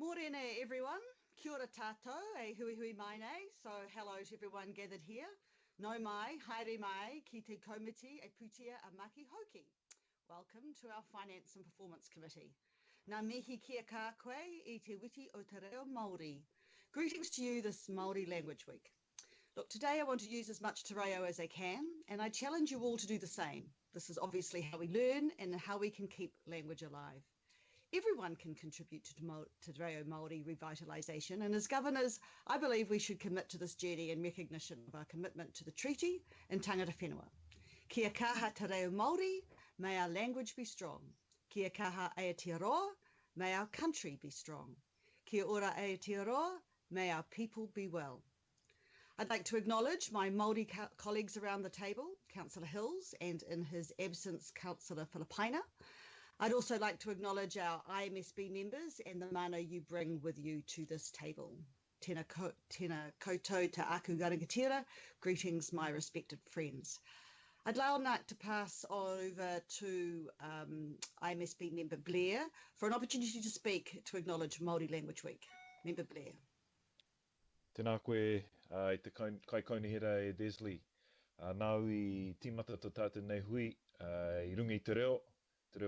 Morena everyone, kia ora tātou, e hui hui mai nei, so hello to everyone gathered here. No mai, haere mai, ki te kaumiti e putia a maki hoki. Welcome to our Finance and Performance Committee. Ngā mihi kia kā koe I te witi o te reo Māori. Greetings to you this Māori Language Week. Look, today I want to use as much te reo as I can, and I challenge you all to do the same. This is obviously how we learn and how we can keep language alive. Everyone can contribute to Te Reo Māori revitalisation, and as governors, I believe we should commit to this journey in recognition of our commitment to the treaty and tangata whenua. Kia kaha Te Reo Māori, may our language be strong. Kia kaha Aotearoa, may our country be strong. Kia ora Aotearoa, may our people be well. I'd like to acknowledge my Māori colleagues around the table, Councillor Hills, and in his absence, Councillor Filipaina. I'd also like to acknowledge our IMSB members and the mana you bring with you to this table. Tēnā koutou te aku rangatira, greetings my respected friends. I'd now like to pass over to IMSB member Blair for an opportunity to speak to acknowledge Māori Language Week. Member Blair. Tēnā koe I te kaikaunihira e Desley. Nau I tīmata tō tātou nei hui I rungi te reo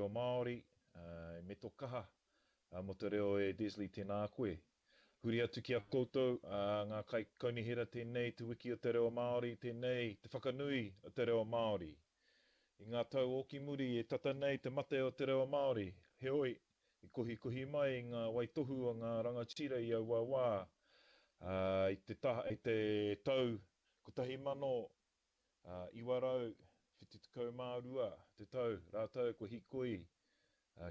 Māori, me tō kaha, mo te reo e Desley tēnā koe. Huri atu ki a koutou, ngā kaikaunihira tēnei, te wiki o te reo Māori, tēnei, te whakanui o te reo Māori. I ngā tau oki muri e tata nei te mate o te reo Māori, heoi, I kohi mai I ngā waitohu o ngā rangatira I au wā. I te tau, kotahi mano, iwarau, whititukau mārua, te tau, rātau, ko hikoi,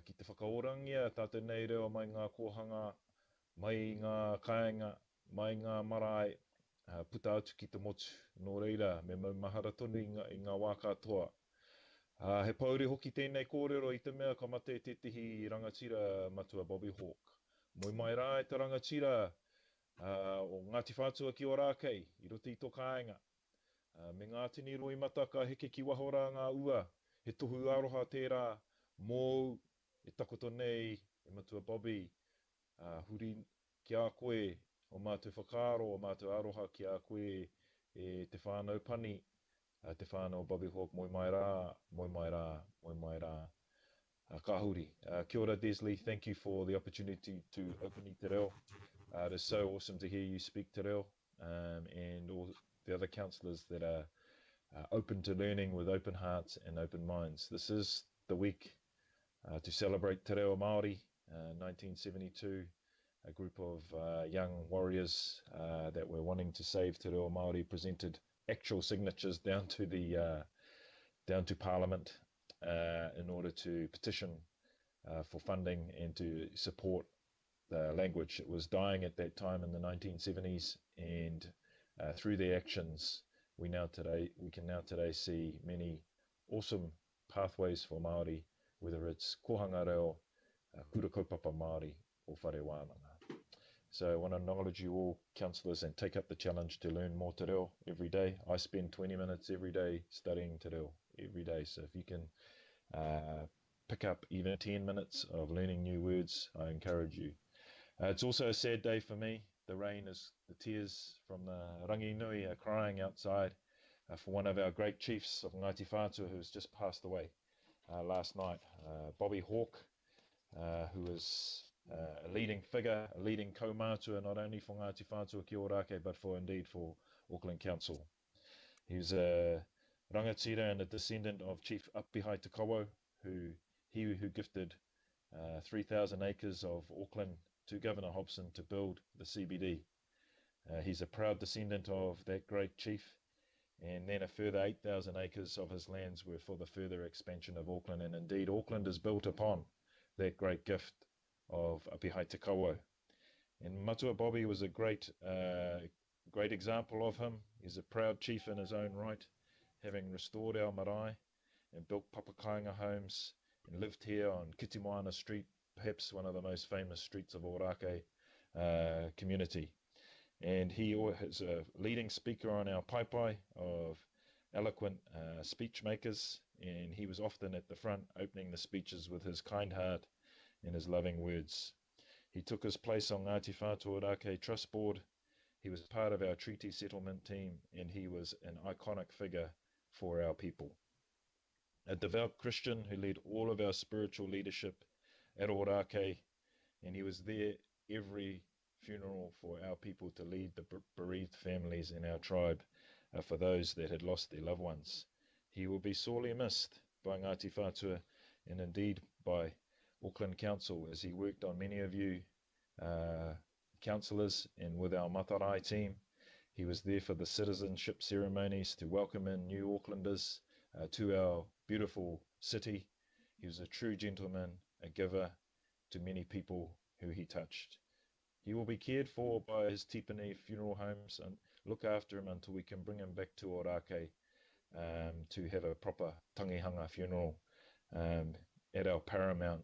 ki te whakaorangia, tātou nei reo mai ngā kohanga, mai ngā kāinga, mai ngā marae, puta atu ki te motu, nō reira, me maumahara tonu I ngā wā katoa. He pauri hoki tēnei kōrero I te mea ka mate te tihi rangatira matua Bobby Hawke. Moi mai rā e te rangatira, o Ngāti Whātua ki o rākei, I roti I tō kāinga. Me ngā tini roi mata ka heke ki wahora ngā ua, he tohu aroha tērā, mōu, e takoto nei, e matua Bobby, huri ki a koe, o mātou whakaaro, o mātou aroha ki a koe, e te whānau pani, te whānau Bobby Hawke, moi mai rā, moi mai rā, moi mai rā. Ka huri. Kia ora Desley, thank you for the opportunity to open I te reo. It is so awesome to hear you speak te reo, and all the other councillors that are open to learning with open hearts and open minds. This is the week to celebrate Te Reo Māori, 1972, a group of young warriors that were wanting to save Te Reo Māori presented actual signatures down to Parliament in order to petition for funding and to support the language. It was dying at that time in the 1970s, and through their actions, we can now today see many awesome pathways for Māori, whether it's kohanga reo, kura kaupapa Māori, or whare wānanga. So I want to acknowledge you all, councillors, and take up the challenge to learn more te reo every day. I spend 20 minutes every day studying te reo, every day. So if you can pick up even 10 minutes of learning new words, I encourage you. It's also a sad day for me. The tears from the rangi nui are crying outside for one of our great chiefs of Ngāti Whātua who has just passed away last night. Bobby Hawke, who was a leading figure, a leading kaumātua, not only for Ngāti Whātua ki Ōrākei, but indeed for Auckland Council. He was a rangatira and a descendant of Chief Apihai Te Kawo, who gifted 3,000 acres of Auckland to Governor Hobson to build the CBD. He's a proud descendant of that great chief, and then a further 8,000 acres of his lands were for the further expansion of Auckland, and indeed Auckland is built upon that great gift of Apihai Te Kawo. And Matua Bobby was a great example of him. He's a proud chief in his own right, having restored our marae and built papakainga homes and lived here on Kitimoana Street, perhaps one of the most famous streets of Ōrākei community. And he is a leading speaker on our paipai of eloquent speech makers, and he was often at the front opening the speeches with his kind heart and his loving words. He took his place on Ngāti Whātua Ōrākei Trust Board. He was part of our treaty settlement team, and he was an iconic figure for our people. A devout Christian who led all of our spiritual leadership at Ōrākei, and he was there every funeral for our people to lead the bereaved families in our tribe, for those that had lost their loved ones. He will be sorely missed by Ngāti Whātua and indeed by Auckland Council, as he worked on many of you councillors and with our Matarai team. He was there for the citizenship ceremonies to welcome in new Aucklanders to our beautiful city. He was a true gentleman, a giver to many people who he touched. He will be cared for by his tipene funeral homes and look after him until we can bring him back to Ōrākei to have a proper tangihanga funeral at our paramount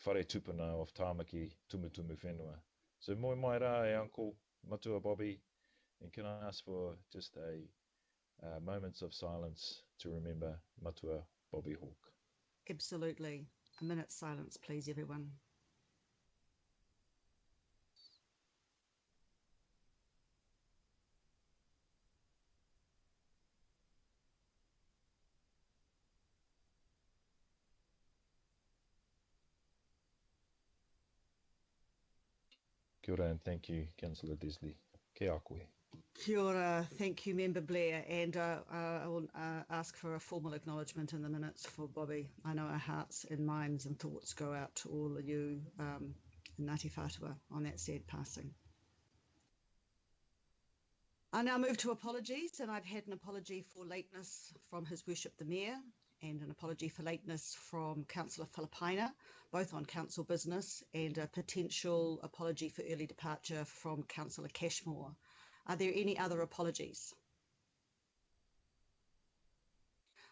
whare tupuna of Tāmaki Tumutumu Whenua. So moi mai rā, Uncle Matua Bobby, and can I ask for just a moments of silence to remember Matua Bobby Hawke? Absolutely. A minute's silence, please, everyone. Kia ora and thank you, Councillor Desley. Ke a koe. Kia ora, thank you, Member Blair, and I will ask for a formal acknowledgement in the minutes for Bobby. I know our hearts and minds and thoughts go out to all of you in Ngāti Whātua on that sad passing. I now move to apologies, and I've had an apology for lateness from His Worship the Mayor and an apology for lateness from Councillor Filipaina, both on council business, and a potential apology for early departure from Councillor Cashmore. Are there any other apologies?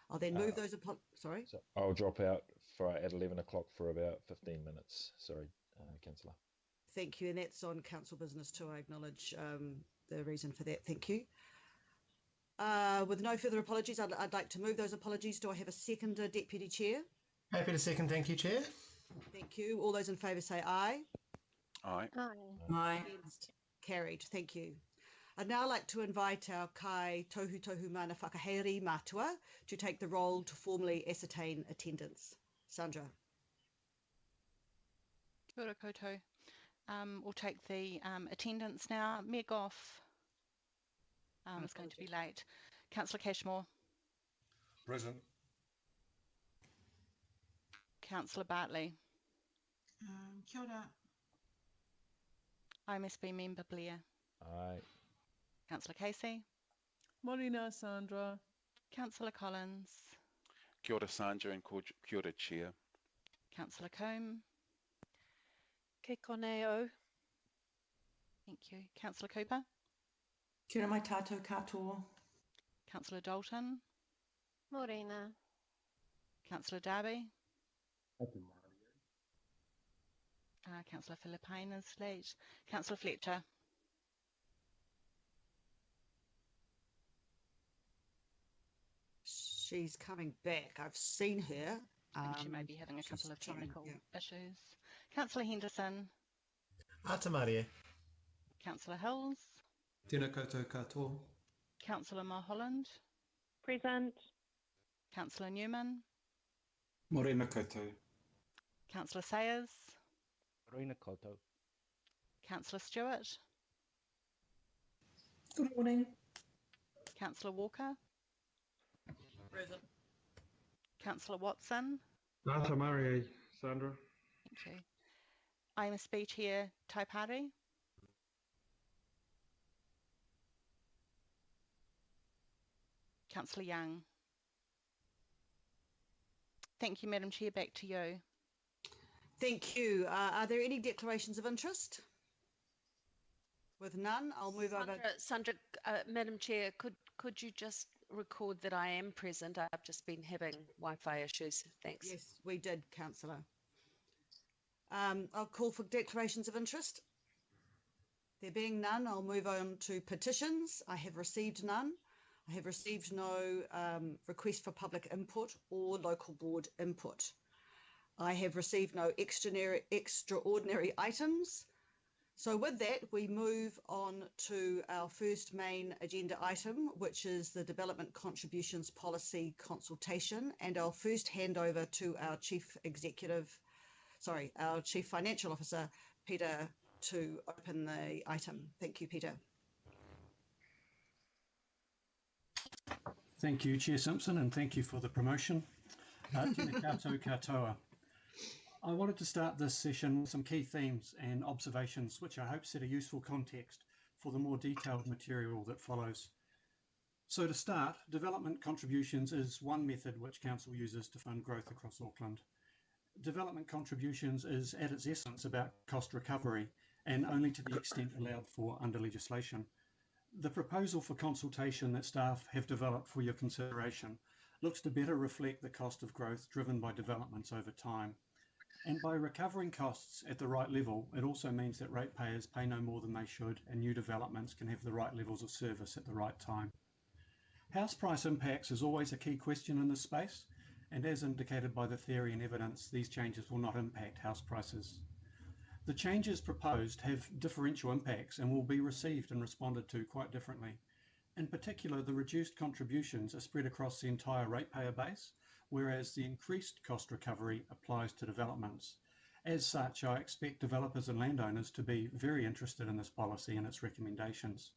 I'll then move those sorry? So I'll drop out at 11 o'clock for about 15 minutes. Sorry, Councillor. Thank you, and that's on council business too. I acknowledge the reason for that. Thank you. With no further apologies, I'd like to move those apologies. Do I have a seconder, Deputy Chair? Happy to second, thank you, Chair. Thank you. All those in favour say aye. Aye. Aye. Aye. Against? Carried. Thank you. I'd now like to invite our Kai Tohu Mana Whakahaere Matua to take the role to formally ascertain attendance. Sandra. Kia ora koutou. We'll take the attendance now. Mayor Goff is going to be late. Councillor Cashmore. Present. Councillor Bartley. Kia ora. IMSB Member Blair. Aye. Councillor Casey. Morena, Sandra. Councillor Collins. Kia ora Sandra and kia ora Chair. Councillor Combe. Ke koneo. Thank you. Councillor Cooper. Kia ora mai tātou katoa. Councillor Dalton. Morena. Councillor Darby. Councillor Filipaina is late. Councillor Fletcher. She's coming back. I've seen her. I think she may be having a couple of trying, technical yeah. issues. Councillor Henderson. Atamarie. Councillor Hills. Tēnā koutou katoa. Councillor Mulholland. Present. Councillor Newman. Morena koutou. Councillor Sayers. Morena koutou. Councillor Stewart. Good morning. Councillor Walker. Present. Councillor Watson. Ngāta Marie, Sandra. Thank you. I am a speech here, Taipari. Councillor Young. Thank you, Madam Chair. Back to you. Thank you. Are there any declarations of interest? With none, I'll move over. Sandra, Madam Chair, could you just record that I am present? I've just been having Wi-Fi issues. Thanks. Yes, we did, Councillor. I'll call for declarations of interest. There being none, I'll move on to petitions. I have received none. I have received no request for public input or local board input. I have received no extraordinary items. So with that, we move on to our first main agenda item, which is the Development Contributions Policy Consultation, and I'll first hand over to our Chief Financial Officer, Peter, to open the item. Thank you, Peter. Thank you, Chair Simpson, and thank you for the promotion. Tēnā koutou katoa. I wanted to start this session with some key themes and observations which I hope set a useful context for the more detailed material that follows. So to start, development contributions is one method which Council uses to fund growth across Auckland. Development contributions is at its essence about cost recovery and only to the extent allowed for under legislation. The proposal for consultation that staff have developed for your consideration looks to better reflect the cost of growth driven by developments over time. And by recovering costs at the right level, it also means that ratepayers pay no more than they should and new developments can have the right levels of service at the right time. House price impacts is always a key question in this space, and as indicated by the theory and evidence, these changes will not impact house prices. The changes proposed have differential impacts and will be received and responded to quite differently. In particular, the reduced contributions are spread across the entire ratepayer base, whereas the increased cost recovery applies to developments. As such, I expect developers and landowners to be very interested in this policy and its recommendations.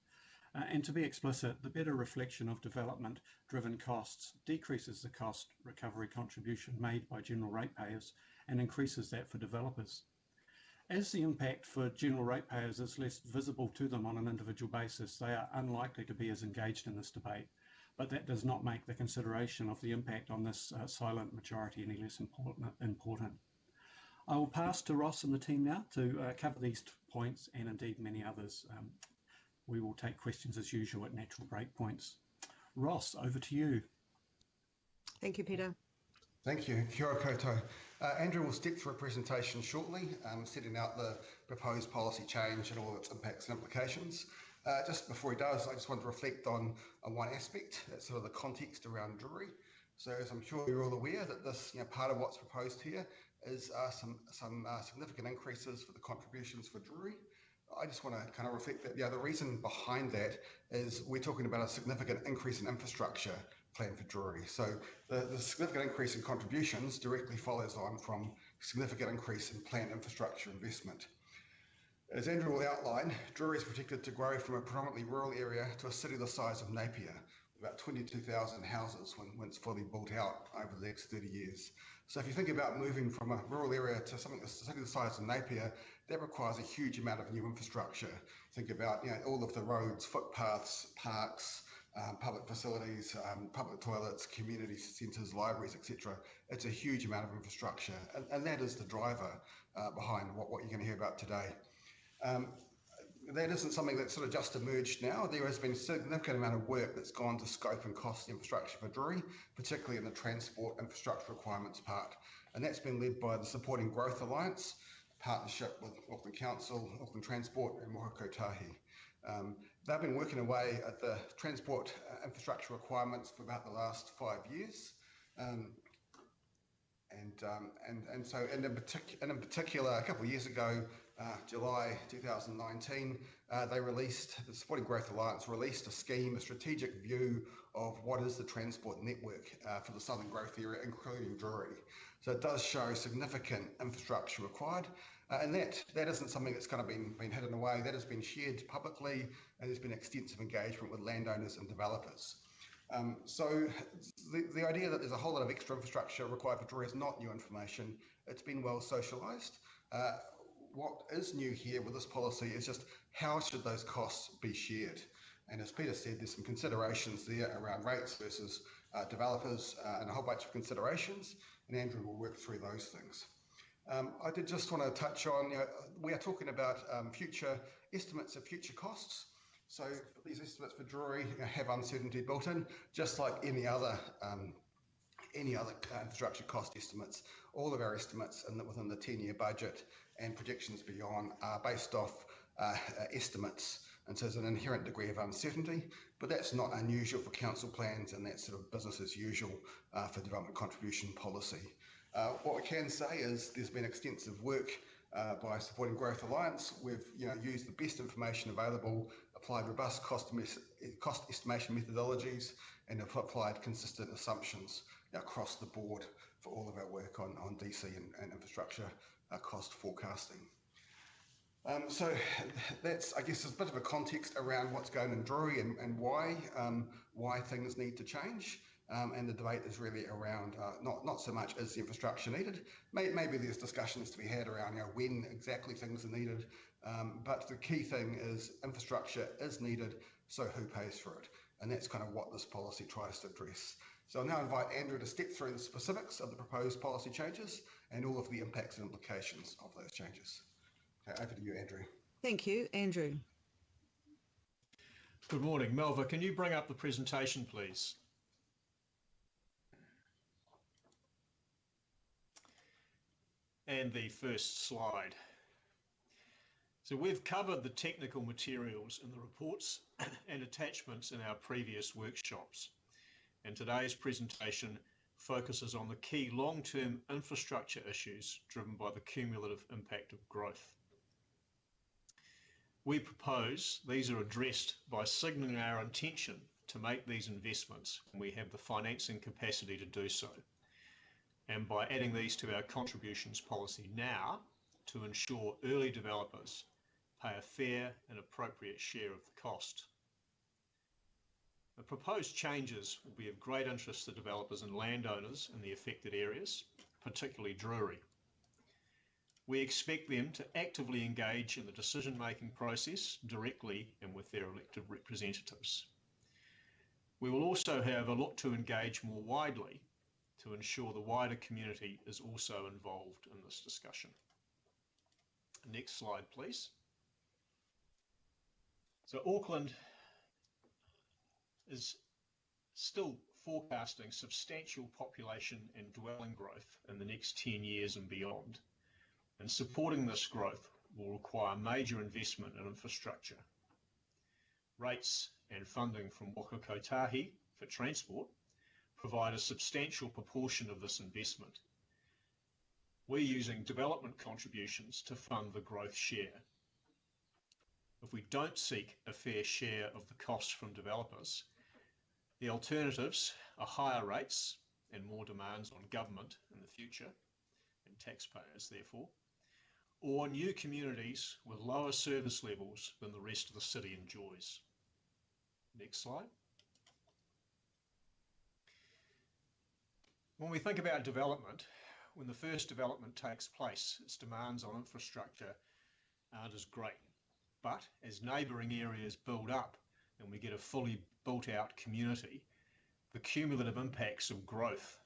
And to be explicit, the better reflection of development-driven costs decreases the cost recovery contribution made by general ratepayers and increases that for developers. As the impact for general ratepayers is less visible to them on an individual basis, they are unlikely to be as engaged in this debate. But that does not make the consideration of the impact on this silent majority any less important. I will pass to Ross and the team now to cover these points and indeed many others. We will take questions as usual at natural break points. Ross, over to you. Thank you, Peter. Thank you. Kia ora koutou. Andrew will step through a presentation shortly, setting out the proposed policy change and all its impacts and implications. Just before he does, I just want to reflect on one aspect, that's sort of the context around Drury. So as I'm sure you're all aware that this, part of what's proposed here is some significant increases for the contributions for Drury. I just want to kind of reflect that the reason behind that is we're talking about a significant increase in infrastructure plan for Drury. So the significant increase in contributions directly follows on from significant increase in planned infrastructure investment. As Andrew will outline, Drury is predicted to grow from a predominantly rural area to a city the size of Napier, about 22,000 houses when it's fully built out over the next 30 years. So if you think about moving from a rural area to something that's a city the size of Napier, that requires a huge amount of new infrastructure. Think about all of the roads, footpaths, parks, public facilities, public toilets, community centres, libraries, etc. It's a huge amount of infrastructure, and that is the driver behind what you're going to hear about today. That isn't something that's sort of just emerged now. There has been a significant amount of work that's gone to scope and cost the infrastructure for Drury, particularly in the transport infrastructure requirements part. And that's been led by the Supporting Growth Alliance, partnership with Auckland Council, Auckland Transport and Mohoku Tahi. They've been working away at the transport infrastructure requirements for about the last 5 years. So in particular, a couple of years ago, July 2019, the Supporting Growth Alliance released a scheme, a strategic view of what is the transport network for the Southern Growth Area, including Drury. So it does show significant infrastructure required, and that isn't something that's kind of been hidden away. That has been shared publicly, and there's been extensive engagement with landowners and developers. So the idea that there's a whole lot of extra infrastructure required for Drury is not new information. It's been well socialised. What is new here with this policy is just how should those costs be shared? And as Peter said, there's some considerations there around rates versus developers and a whole bunch of considerations, and Andrew will work through those things. I did just want to touch on, we are talking about future estimates of future costs. So these estimates for Drury have uncertainty built in, just like any other infrastructure cost estimates. All of our estimates within the 10-year budget and projections beyond are based off estimates, and so there's an inherent degree of uncertainty, but that's not unusual for council plans, and that's sort of business as usual for development contribution policy. What we can say is there's been extensive work by Supporting Growth Alliance. We've used the best information available, applied robust cost estimation methodologies, and have applied consistent assumptions across the board for all of our work on DC and infrastructure cost forecasting. So that's, I guess, a bit of a context around what's going on in Drury and why things need to change. And the debate is really around not so much is the infrastructure needed. Maybe there's discussions to be had around when exactly things are needed. But the key thing is infrastructure is needed, so who pays for it? And that's kind of what this policy tries to address. So I'll now invite Andrew to step through the specifics of the proposed policy changes and all of the impacts and implications of those changes. Okay, over to you, Andrew. Thank you, Andrew. Good morning. Melva, can you bring up the presentation, please? And the first slide. So we've covered the technical materials in the reports and attachments in our previous workshops. And today's presentation focuses on the key long-term infrastructure issues driven by the cumulative impact of growth. We propose these are addressed by signalling our intention to make these investments when we have the financing capacity to do so, and by adding these to our contributions policy now to ensure early developers pay a fair and appropriate share of the cost. The proposed changes will be of great interest to developers and landowners in the affected areas, particularly Drury. We expect them to actively engage in the decision-making process directly and with their elected representatives. We will also have a look to engage more widely to ensure the wider community is also involved in this discussion. Next slide, please. So Auckland is still forecasting substantial population and dwelling growth in the next 10 years and beyond. And supporting this growth will require major investment in infrastructure. Rates and funding from Waka Kotahi for transport provide a substantial proportion of this investment. We're using development contributions to fund the growth share. If we don't seek a fair share of the costs from developers, the alternatives are higher rates and more demands on government in the future, and taxpayers therefore, or new communities with lower service levels than the rest of the city enjoys. Next slide. When we think about development, when the first development takes place, its demands on infrastructure aren't as great. But as neighbouring areas build up and we get a fully built out community, the cumulative impacts of growth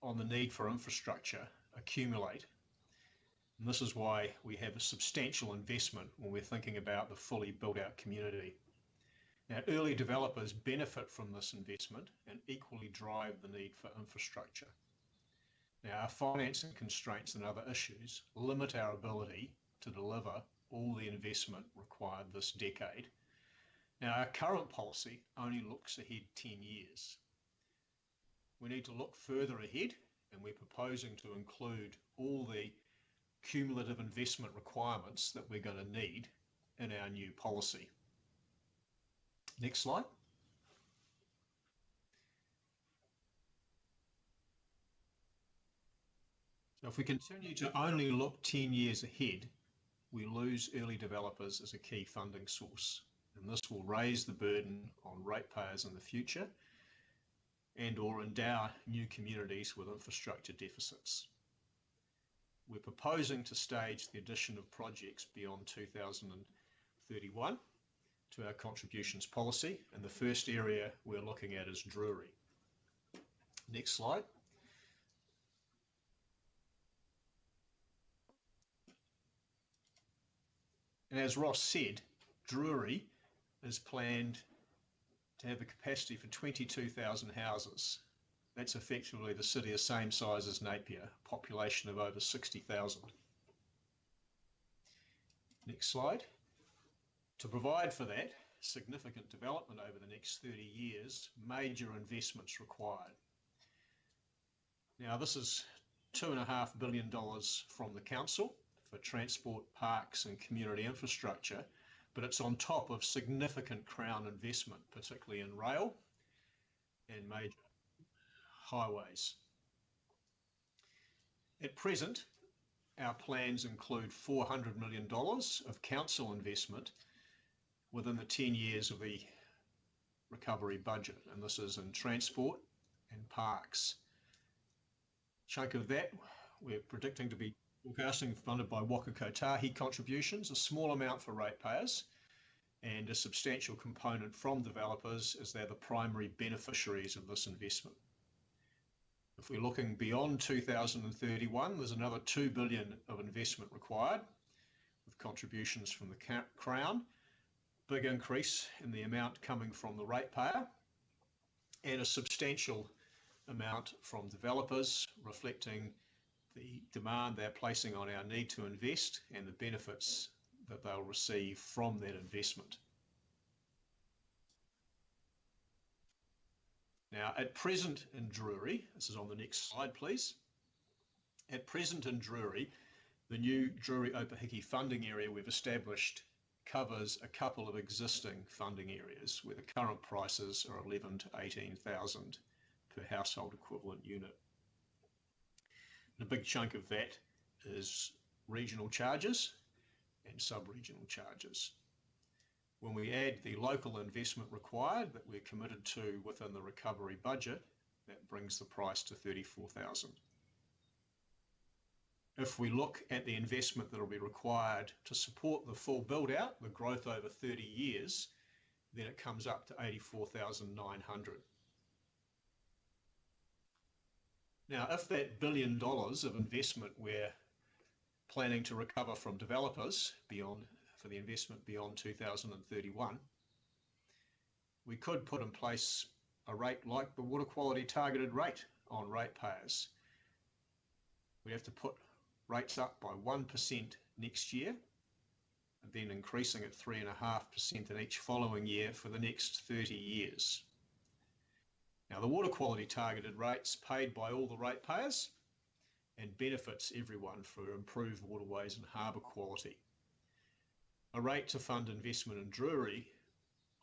on the need for infrastructure accumulate. And this is why we have a substantial investment when we're thinking about the fully built out community. Now, early developers benefit from this investment and equally drive the need for infrastructure. Now, our financing constraints and other issues limit our ability to deliver all the investment required this decade. Now, our current policy only looks ahead 10 years. We need to look further ahead, and we're proposing to include all the cumulative investment requirements that we're going to need in our new policy. Next slide. Now, if we continue to only look 10 years ahead, we lose early developers as a key funding source, and this will raise the burden on ratepayers in the future and or endow new communities with infrastructure deficits. We're proposing to stage the addition of projects beyond 2031 to our contributions policy, and the first area we're looking at is Drury. Next slide. And as Ross said, Drury is planned to have the capacity for 22,000 houses. That's effectively the city the same size as Napier, a population of over 60,000. Next slide. To provide for that significant development over the next 30 years, major investments required. Now, this is $2.5 billion from the council for transport, parks and community infrastructure, but it's on top of significant Crown investment, particularly in rail and major highways. At present, our plans include $400 million of council investment within the 10 years of the recovery budget, and this is in transport and parks. Chunk of that we're predicting to be forecasting funded by Waka Kotahi contributions, a small amount for ratepayers, and a substantial component from developers as they're the primary beneficiaries of this investment. If we're looking beyond 2031, there's another $2 billion of investment required, with contributions from the Crown, big increase in the amount coming from the ratepayer, and a substantial amount from developers, reflecting the demand they're placing on our need to invest and the benefits that they'll receive from that investment. Now, at present in Drury, this is on the next slide, please. At present in Drury, the new Drury Opahiki funding area we've established covers a couple of existing funding areas where the current prices are 11,000 to 18,000 per household equivalent unit. And a big chunk of that is regional charges and sub-regional charges. When we add the local investment required that we're committed to within the recovery budget, that brings the price to 34,000. If we look at the investment that will be required to support the full build out, the growth over 30 years, then it comes up to 84,900. Now, if that $1 billion of investment we're planning to recover from developers for the investment beyond 2031, we could put in place a rate like the water quality targeted rate on ratepayers. We have to put rates up by 1% next year, and then increasing at 3.5% in each following year for the next 30 years. Now, the water quality targeted rates paid by all the ratepayers and benefits everyone for improved waterways and harbour quality. A rate to fund investment in Drury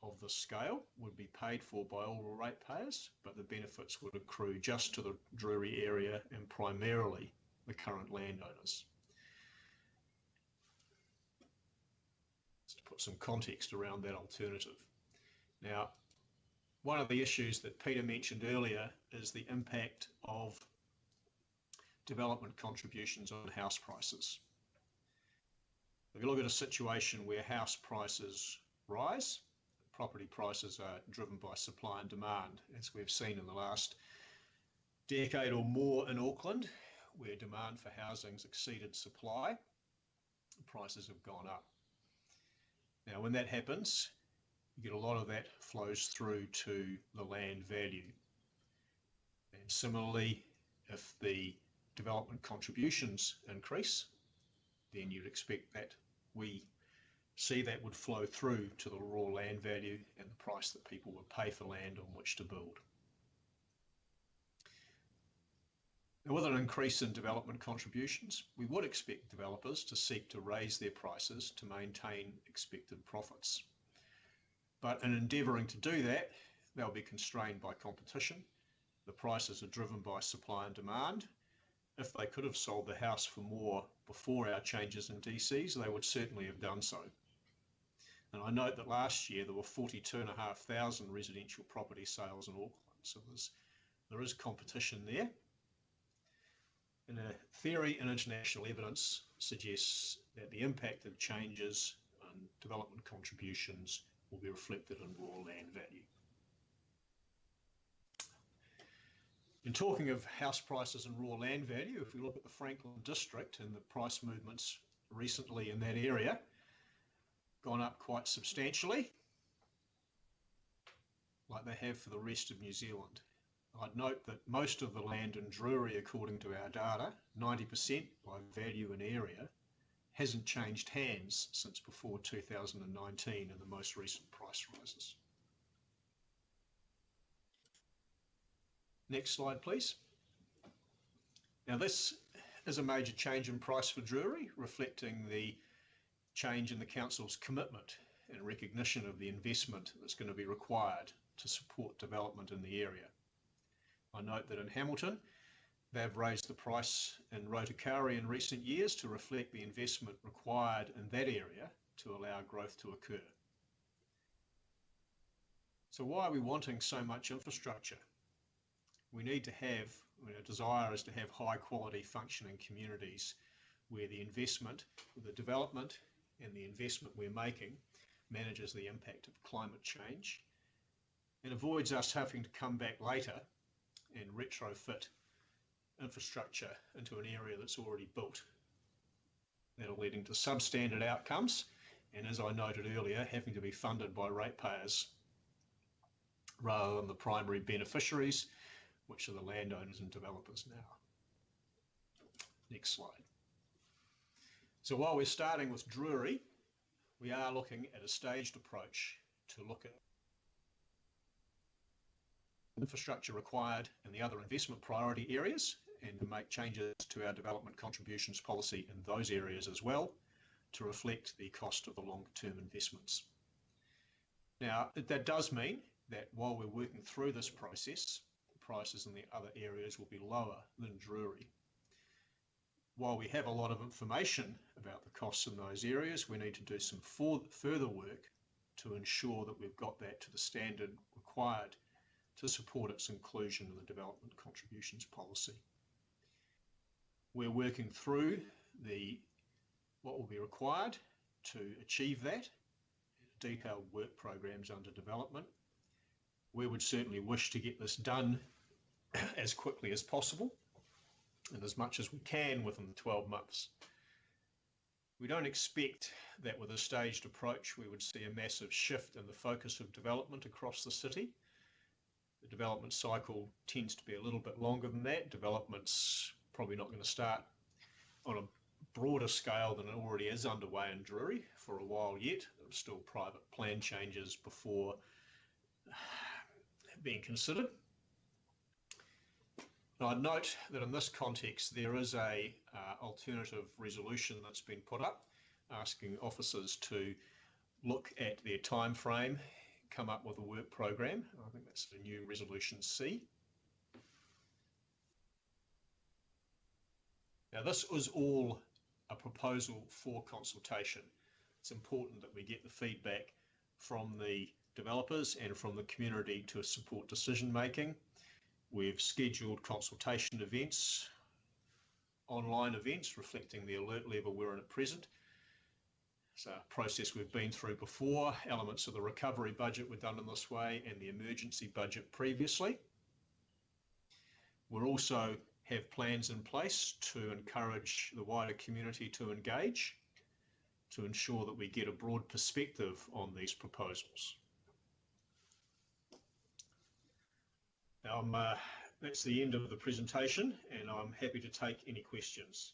of this scale would be paid for by all the ratepayers, but the benefits would accrue just to the Drury area and primarily the current landowners. Just to put some context around that alternative. Now, one of the issues that Peter mentioned earlier is the impact of development contributions on house prices. If you look at a situation where house prices rise, property prices are driven by supply and demand, as we've seen in the last decade or more in Auckland, where demand for housing's exceeded supply, prices have gone up. Now, when that happens, you get a lot of that flows through to the land value. And similarly, if the development contributions increase, then you'd expect that we see that would flow through to the raw land value and the price that people would pay for land on which to build. Now, with an increase in development contributions, we would expect developers to seek to raise their prices to maintain expected profits. But in endeavouring to do that, they'll be constrained by competition. The prices are driven by supply and demand. If they could have sold the house for more before our changes in DCs, they would certainly have done so. And I note that last year there were 42,500 residential property sales in Auckland, so there is competition there. And theory and international evidence suggests that the impact of changes and development contributions will be reflected in raw land value. In talking of house prices and raw land value, if we look at the Franklin district and the price movements recently in that area, gone up quite substantially, like they have for the rest of New Zealand. I'd note that most of the land in Drury, according to our data, 90% by value and area, hasn't changed hands since before 2019 in the most recent price rises. Next slide, please. Now this is a major change in price for Drury, reflecting the change in the Council's commitment and recognition of the investment that's going to be required to support development in the area. I note that in Hamilton, they've raised the price in Rotakari in recent years to reflect the investment required in that area to allow growth to occur. So why are we wanting so much infrastructure? We need to have, our desire is to have high quality functioning communities where the investment, the development and the investment we're making manages the impact of climate change and avoids us having to come back later and retrofit infrastructure into an area that's already built. That'll leading to substandard outcomes and, as I noted earlier, having to be funded by ratepayers rather than the primary beneficiaries, which are the landowners and developers now. Next slide. So while we're starting with Drury, we are looking at a staged approach to look at infrastructure required in the other investment priority areas and to make changes to our development contributions policy in those areas as well to reflect the cost of the longer-term investments. Now, that does mean that while we're working through this process, the prices in the other areas will be lower than Drury. While we have a lot of information about the costs in those areas, we need to do some further work to ensure that we've got that to the standard required to support its inclusion in the development contributions policy. We're working through what will be required to achieve that, detailed work programs under development. We would certainly wish to get this done as quickly as possible and as much as we can within the 12 months. We don't expect that with a staged approach we would see a massive shift in the focus of development across the city. The development cycle tends to be a little bit longer than that. Development's probably not going to start on a broader scale than it already is underway in Drury for a while yet. There are still private plan changes before being considered. Now, I'd note that in this context there is a alternative resolution that's been put up asking officers to look at their time frame, come up with a work program. I think that's the new resolution C. Now, this was all a proposal for consultation. It's important that we get the feedback from the developers and from the community to support decision making. We've scheduled consultation events, online events reflecting the alert level we're in at present. It's a process we've been through before. Elements of the recovery budget were done in this way and the emergency budget previously. We'll also have plans in place to encourage the wider community to engage, to ensure that we get a broad perspective on these proposals. Now, that's the end of the presentation and I'm happy to take any questions.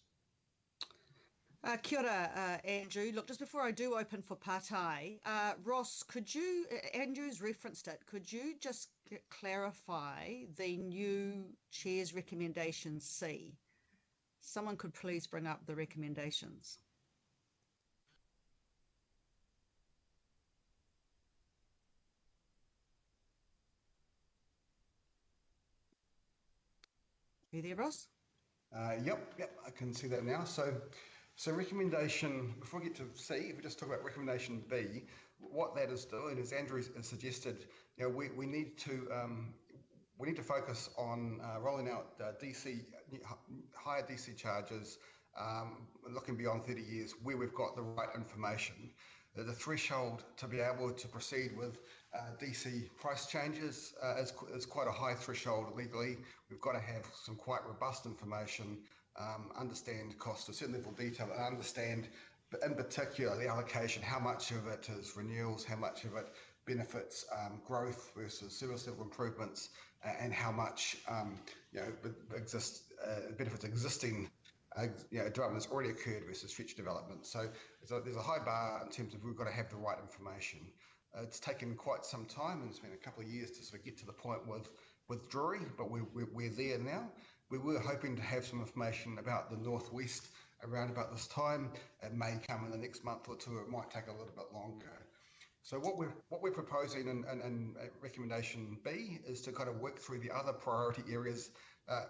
Kia ora, Andrew. Look, just before I do open for Patai, Ross, could you, Andrew's referenced it, could you just clarify the new Chair's recommendation C? Someone could please bring up the recommendations. Are you there, Ross? Yep, I can see that now. So recommendation, before we get to C, if we just talk about recommendation B, what that is doing, as Andrew has suggested, you know, we need to focus on rolling out higher DC charges, looking beyond 30 years where we've got the right information. The threshold to be able to proceed with DC price changes is quite a high threshold legally. We've got to have some quite robust information, understand cost to a certain level of detail, and understand, in particular, the allocation, how much of it is renewals, how much of it benefits growth versus service level improvements, and how much benefits existing development that's already occurred versus future development. So there's a high bar in terms of we've got to have the right information. It's taken quite some time, and it's been a couple of years to sort of get to the point with Drury, but we're there now. We were hoping to have some information about the northwest around about this time. It may come in the next month or two. It might take a little bit longer. So what we're proposing in recommendation B is to kind of work through the other priority areas,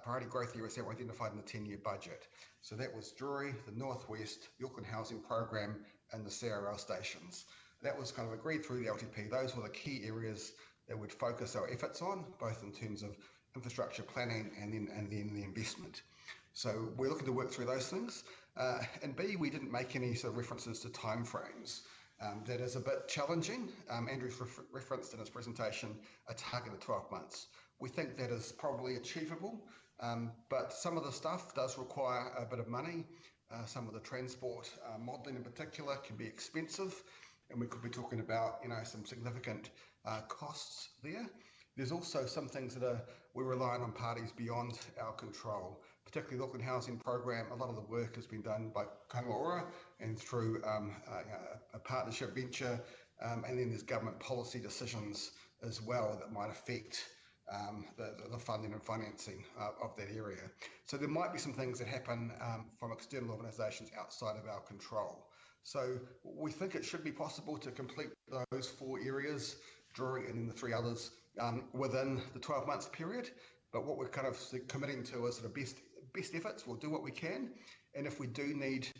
priority growth areas that were identified in the 10-year budget. So that was Drury, the Northwest, the Auckland Housing Program, and the CRL stations. That was kind of agreed through the LTP. Those were the key areas that we'd focus our efforts on, both in terms of infrastructure planning and then the investment. So we're looking to work through those things. And B, we didn't make any sort of references to timeframes. That is a bit challenging. Andrew's referenced in his presentation a target of 12 months. We think that is probably achievable, but some of the stuff does require a bit of money. Some of the transport modelling in particular can be expensive, and we could be talking about, you know, some significant costs there. There's also some things that we're relying on parties beyond our control, particularly the Auckland Housing Program. A lot of the work has been done by Kaunga and through a partnership venture, and then there's government policy decisions as well that might affect the funding and financing of that area. So there might be some things that happen from external organisations outside of our control. So we think it should be possible to complete those 4 areas, Drury and then the 3 others, within the 12 months period. But what we're kind of committing to is sort of best efforts. We'll do what we can, and if we do need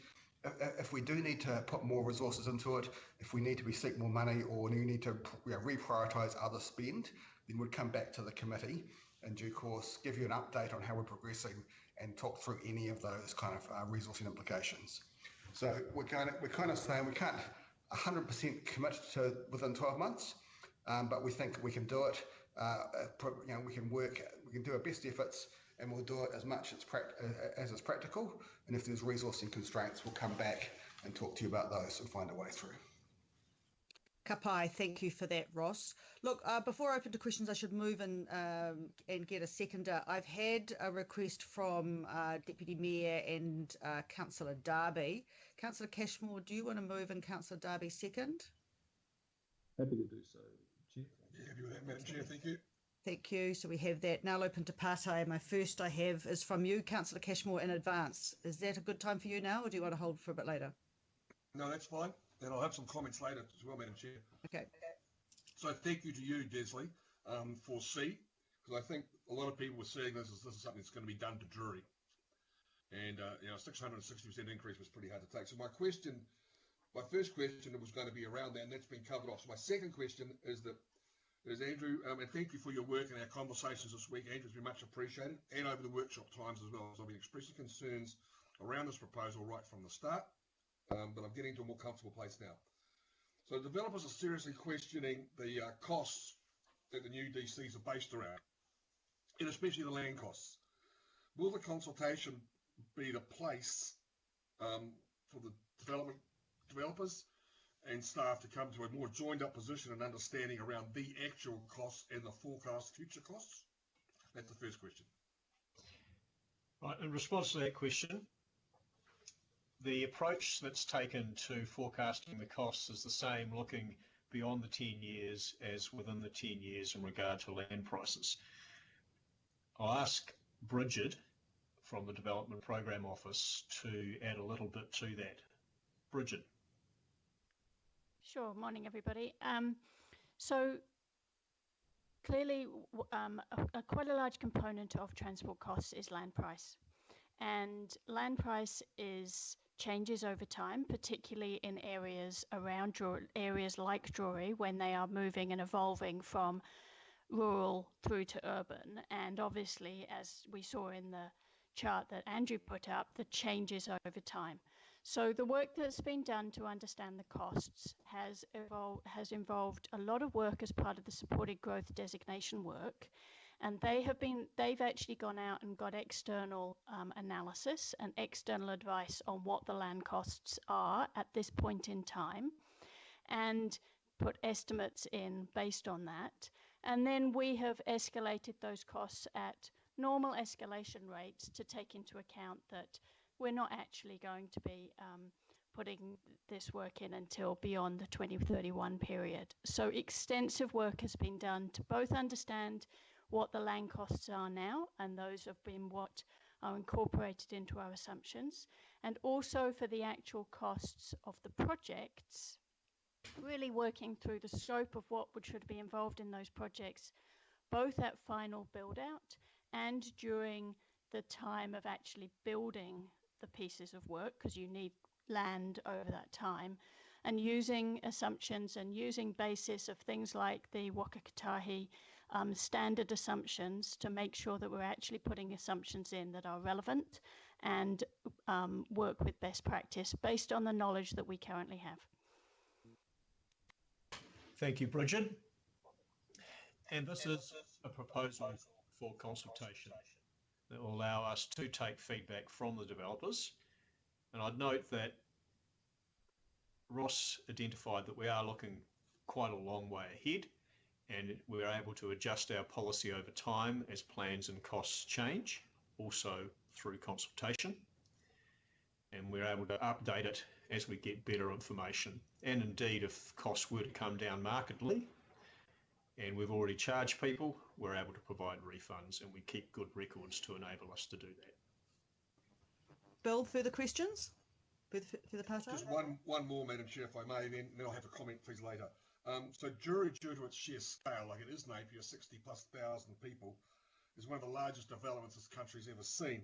to put more resources into it, if we need to seek more money or we need to reprioritise other spend, then we'd come back to the committee in due course, give you an update on how we're progressing, and talk through any of those kind of resourcing implications. So we're kind of saying we can't 100% commit to within 12 months, but we think we can do it. We can do our best efforts, and we'll do it as much as is practical. And if there's resourcing constraints, we'll come back and talk to you about those and find a way through. Ka pai, thank you for that, Ross. Look, before I open to questions, I should move and get a seconder. I've had a request from Deputy Mayor and Councillor Darby. Councillor Cashmore, do you want to move and Councillor Darby second? Happy to do so, Chair. Yeah, happy with that, Madam Chair, thank you. Thank you. So we have that. Now I'll open to Pātai. My first I have is from you, Councillor Cashmore, in advance. Is that a good time for you now, or do you want to hold for a bit later? No, that's fine. And I'll have some comments later as well, Madam Chair. Okay. So thank you to you, Desley, for C, because I think a lot of people were seeing this as something that's going to be done to Drury. And, 660% increase was pretty hard to take. So my first question was going to be around that, and that's been covered off. So my second question is Andrew, and thank you for your work and our conversations this week. Andrew's been much appreciated, and over the workshop times as well. So I've been expressing concerns around this proposal right from the start, but I'm getting to a more comfortable place now. So developers are seriously questioning the costs that the new DCs are based around, and especially the land costs. Will the consultation be the place for the developers and staff to come to a more joined up position and understanding around the actual costs and the forecast future costs? That's the first question. Right, in response to that question, the approach that's taken to forecasting the costs is the same looking beyond the 10 years as within the 10 years in regard to land prices. I'll ask Bridget from the Development Program Office to add a little bit to that. Bridget. Sure, morning everybody. So clearly quite a large component of transport costs is land price, and land price changes over time, particularly in areas around areas like Drury when they are moving and evolving from rural through to urban. And obviously, as we saw in the chart that Andrew put up, the changes over time. So the work that's been done to understand the costs has involved a lot of work as part of the supported growth designation work, and they've actually gone out and got external analysis and external advice on what the land costs are at this point in time, and put estimates in based on that. And then we have escalated those costs at normal escalation rates to take into account that we're not actually going to be putting this work in until beyond the 2031 period. So extensive work has been done to both understand what the land costs are now, and those have been what are incorporated into our assumptions, and also for the actual costs of the projects, really working through the scope of what should be involved in those projects, both at final build out and during the time of actually building the pieces of work, because you need land over that time, and using assumptions and using basis of things like the Wakakatahi standard assumptions to make sure that we're actually putting assumptions in that are relevant and work with best practice based on the knowledge that we currently have. Thank you, Bridget. And this is a proposal for consultation that will allow us to take feedback from the developers. And I'd note that Ross identified that we are looking quite a long way ahead, and we're able to adjust our policy over time as plans and costs change, also through consultation. And we're able to update it as we get better information. And indeed, if costs were to come down markedly, and we've already charged people, we're able to provide refunds, and we keep good records to enable us to do that. Bill, further questions? Further part Just one more, Madam Chair, if I may, then I'll have a comment, please, later. So Drury, due to its sheer scale, like it is Napier, 60,000+ people, is one of the largest developments this country's ever seen.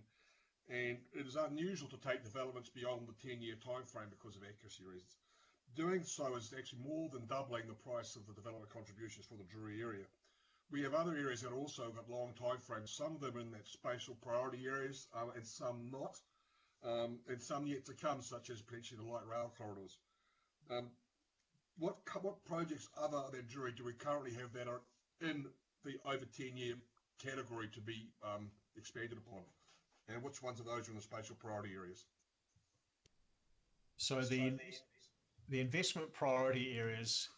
And it is unusual to take developments beyond the 10-year time frame because of accuracy reasons. Doing so is actually more than doubling the price of the development contributions for the Drury area. We have other areas that also got long time frames, some of them in that spatial priority areas and some not, and some yet to come, such as potentially the light rail corridors. What projects other than Drury do we currently have that are in the over 10-year category to be expanded upon? And which ones of those are in the spatial priority areas? So the investment priority areas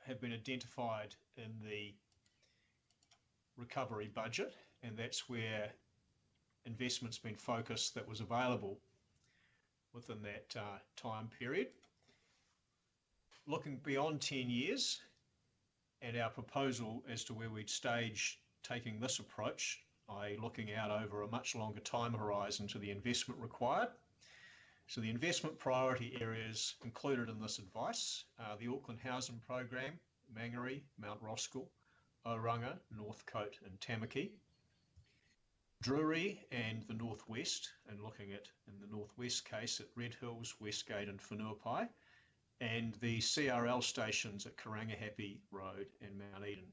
have been identified in the recovery budget, and that's where investment's been focused that was available within that time period. Looking beyond 10 years, and our proposal as to where we'd stage taking this approach, i.e. looking out over a much longer time horizon to the investment required. So the investment priority areas included in this advice are the Auckland Housing Program, Mangere, Mount Roskill, Oranga, Northcote and Tamaki, Drury and the Northwest, and looking at, in the Northwest case, at Red Hills, Westgate and Whenuapai, and the CRL stations at Karangahape Road and Mount Eden.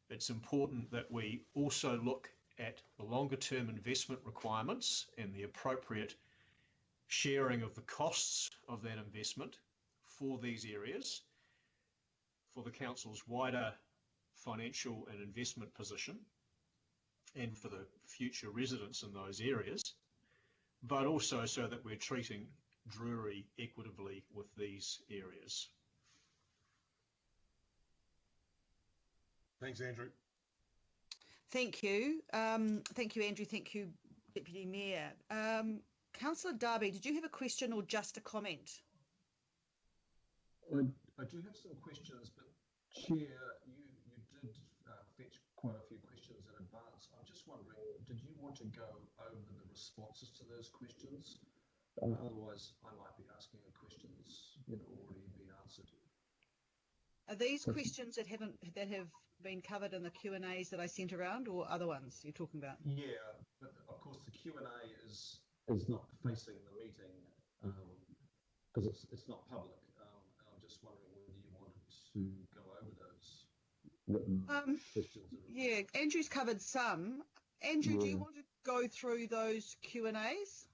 It's important that we also look at the longer term investment requirements and the appropriate sharing of the costs of that investment for these areas, for the Council's wider financial and investment position, and for the future residents in those areas, but also so that we're treating Drury equitably with these areas. Thanks, Andrew. Thank you. Thank you, Andrew. Thank you, Deputy Mayor. Councillor Darby, did you have a question or just a comment? I do have some questions, but Chair, you did fetch quite a few questions in advance. I'm just wondering, did you want to go over the responses to those questions? Otherwise, I might be asking a question that's already been answered. Are these questions that have been covered in the Q&As that I sent around, or other ones you're talking about? Yeah, but of course the Q&A is not facing the meeting because it's not public. I'm just wondering whether you wanted to go over those written questions. Yeah, Andrew's covered some. Andrew, do you want to go through those Q&As?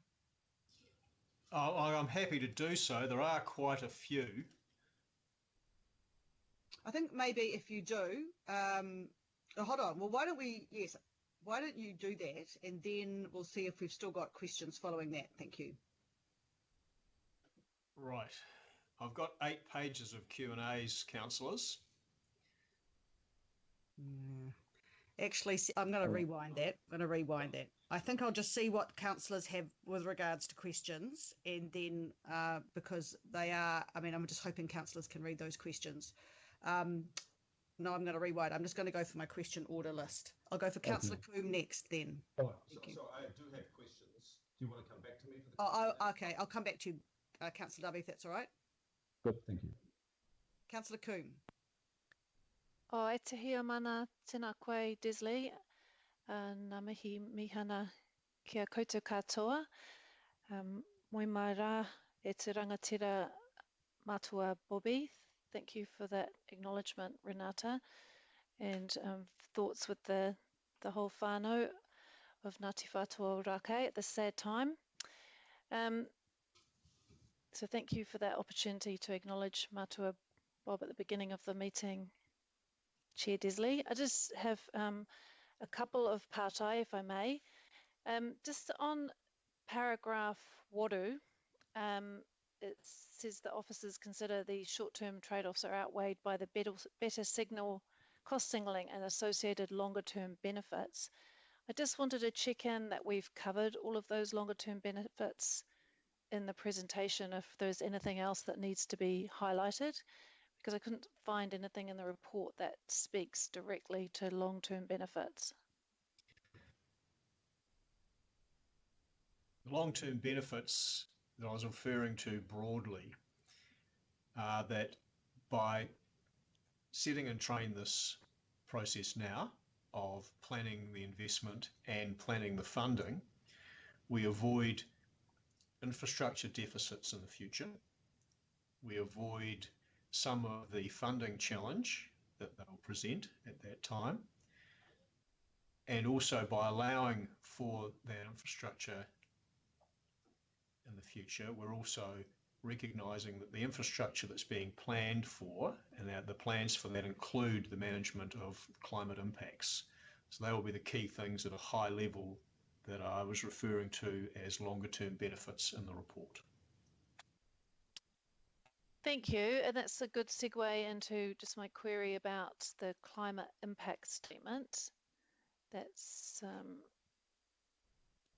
I'm happy to do so. There are quite a few. I think maybe if you do, hold on. Well, why don't you do that, and then we'll see if we've still got questions following that. Thank you. Right. I've got 8 pages of Q&As, councillors. Actually, I'm going to rewind that. I think I'll just see what councillors have with regards to questions, and then because they are, I'm just hoping councillors can read those questions. No, I'm going to rewrite. I'm just going to go for my question order list. I'll go for Councillor Coombe next then. Oh, so I do have questions. Do you want to come back to me for the question? Oh, okay. I'll come back to you, Councillor W, if that's all right. Good, thank you. Councillor Coombe. O e te hia mana tēnā koe, Desley. Ngā mihi mihana kia koutou katoa. Moi mai rā e te rangatira matua Bobby. Thank you for that acknowledgement, Renata. And thoughts with the whole whānau of Ngāti Whātua Ōrākei at this sad time. So thank you for that opportunity to acknowledge Matua Bob at the beginning of the meeting, Chair Desley. I just have a couple of partai, if I may. Just on paragraph Wadu, it says the officers consider the short-term trade-offs are outweighed by the better signal cost signaling and associated longer-term benefits. I just wanted to check in that we've covered all of those longer-term benefits in the presentation, if there's anything else that needs to be highlighted, because I couldn't find anything in the report that speaks directly to long-term benefits. The long-term benefits that I was referring to broadly are that by setting and train this process now of planning the investment and planning the funding, we avoid infrastructure deficits in the future. We avoid some of the funding challenge that they'll present at that time. And also by allowing for that infrastructure in the future, we're also recognising that the infrastructure that's being planned for, and the plans for that include the management of climate impacts. So they will be the key things at a high level that I was referring to as longer term benefits in the report. Thank you, and that's a good segue into just my query about the climate impact statement. That's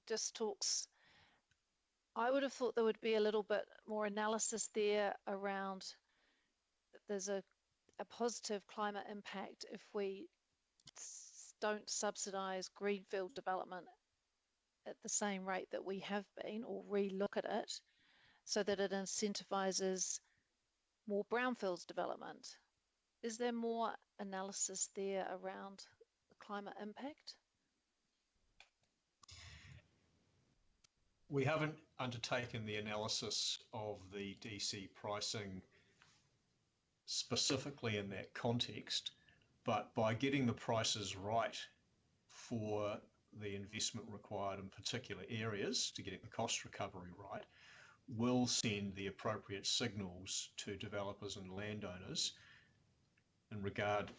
just talks, I would have thought there would be a little bit more analysis there around there's a positive climate impact if we don't subsidise greenfield development at the same rate that we have been, or re-look at it so that it incentivises more brownfields development. Is there more analysis there around the climate impact? We haven't undertaken the analysis of the DC pricing specifically in that context, but by getting the prices right for the investment required in particular areas to getting the cost recovery right, will send the appropriate signals to developers and landowners in regard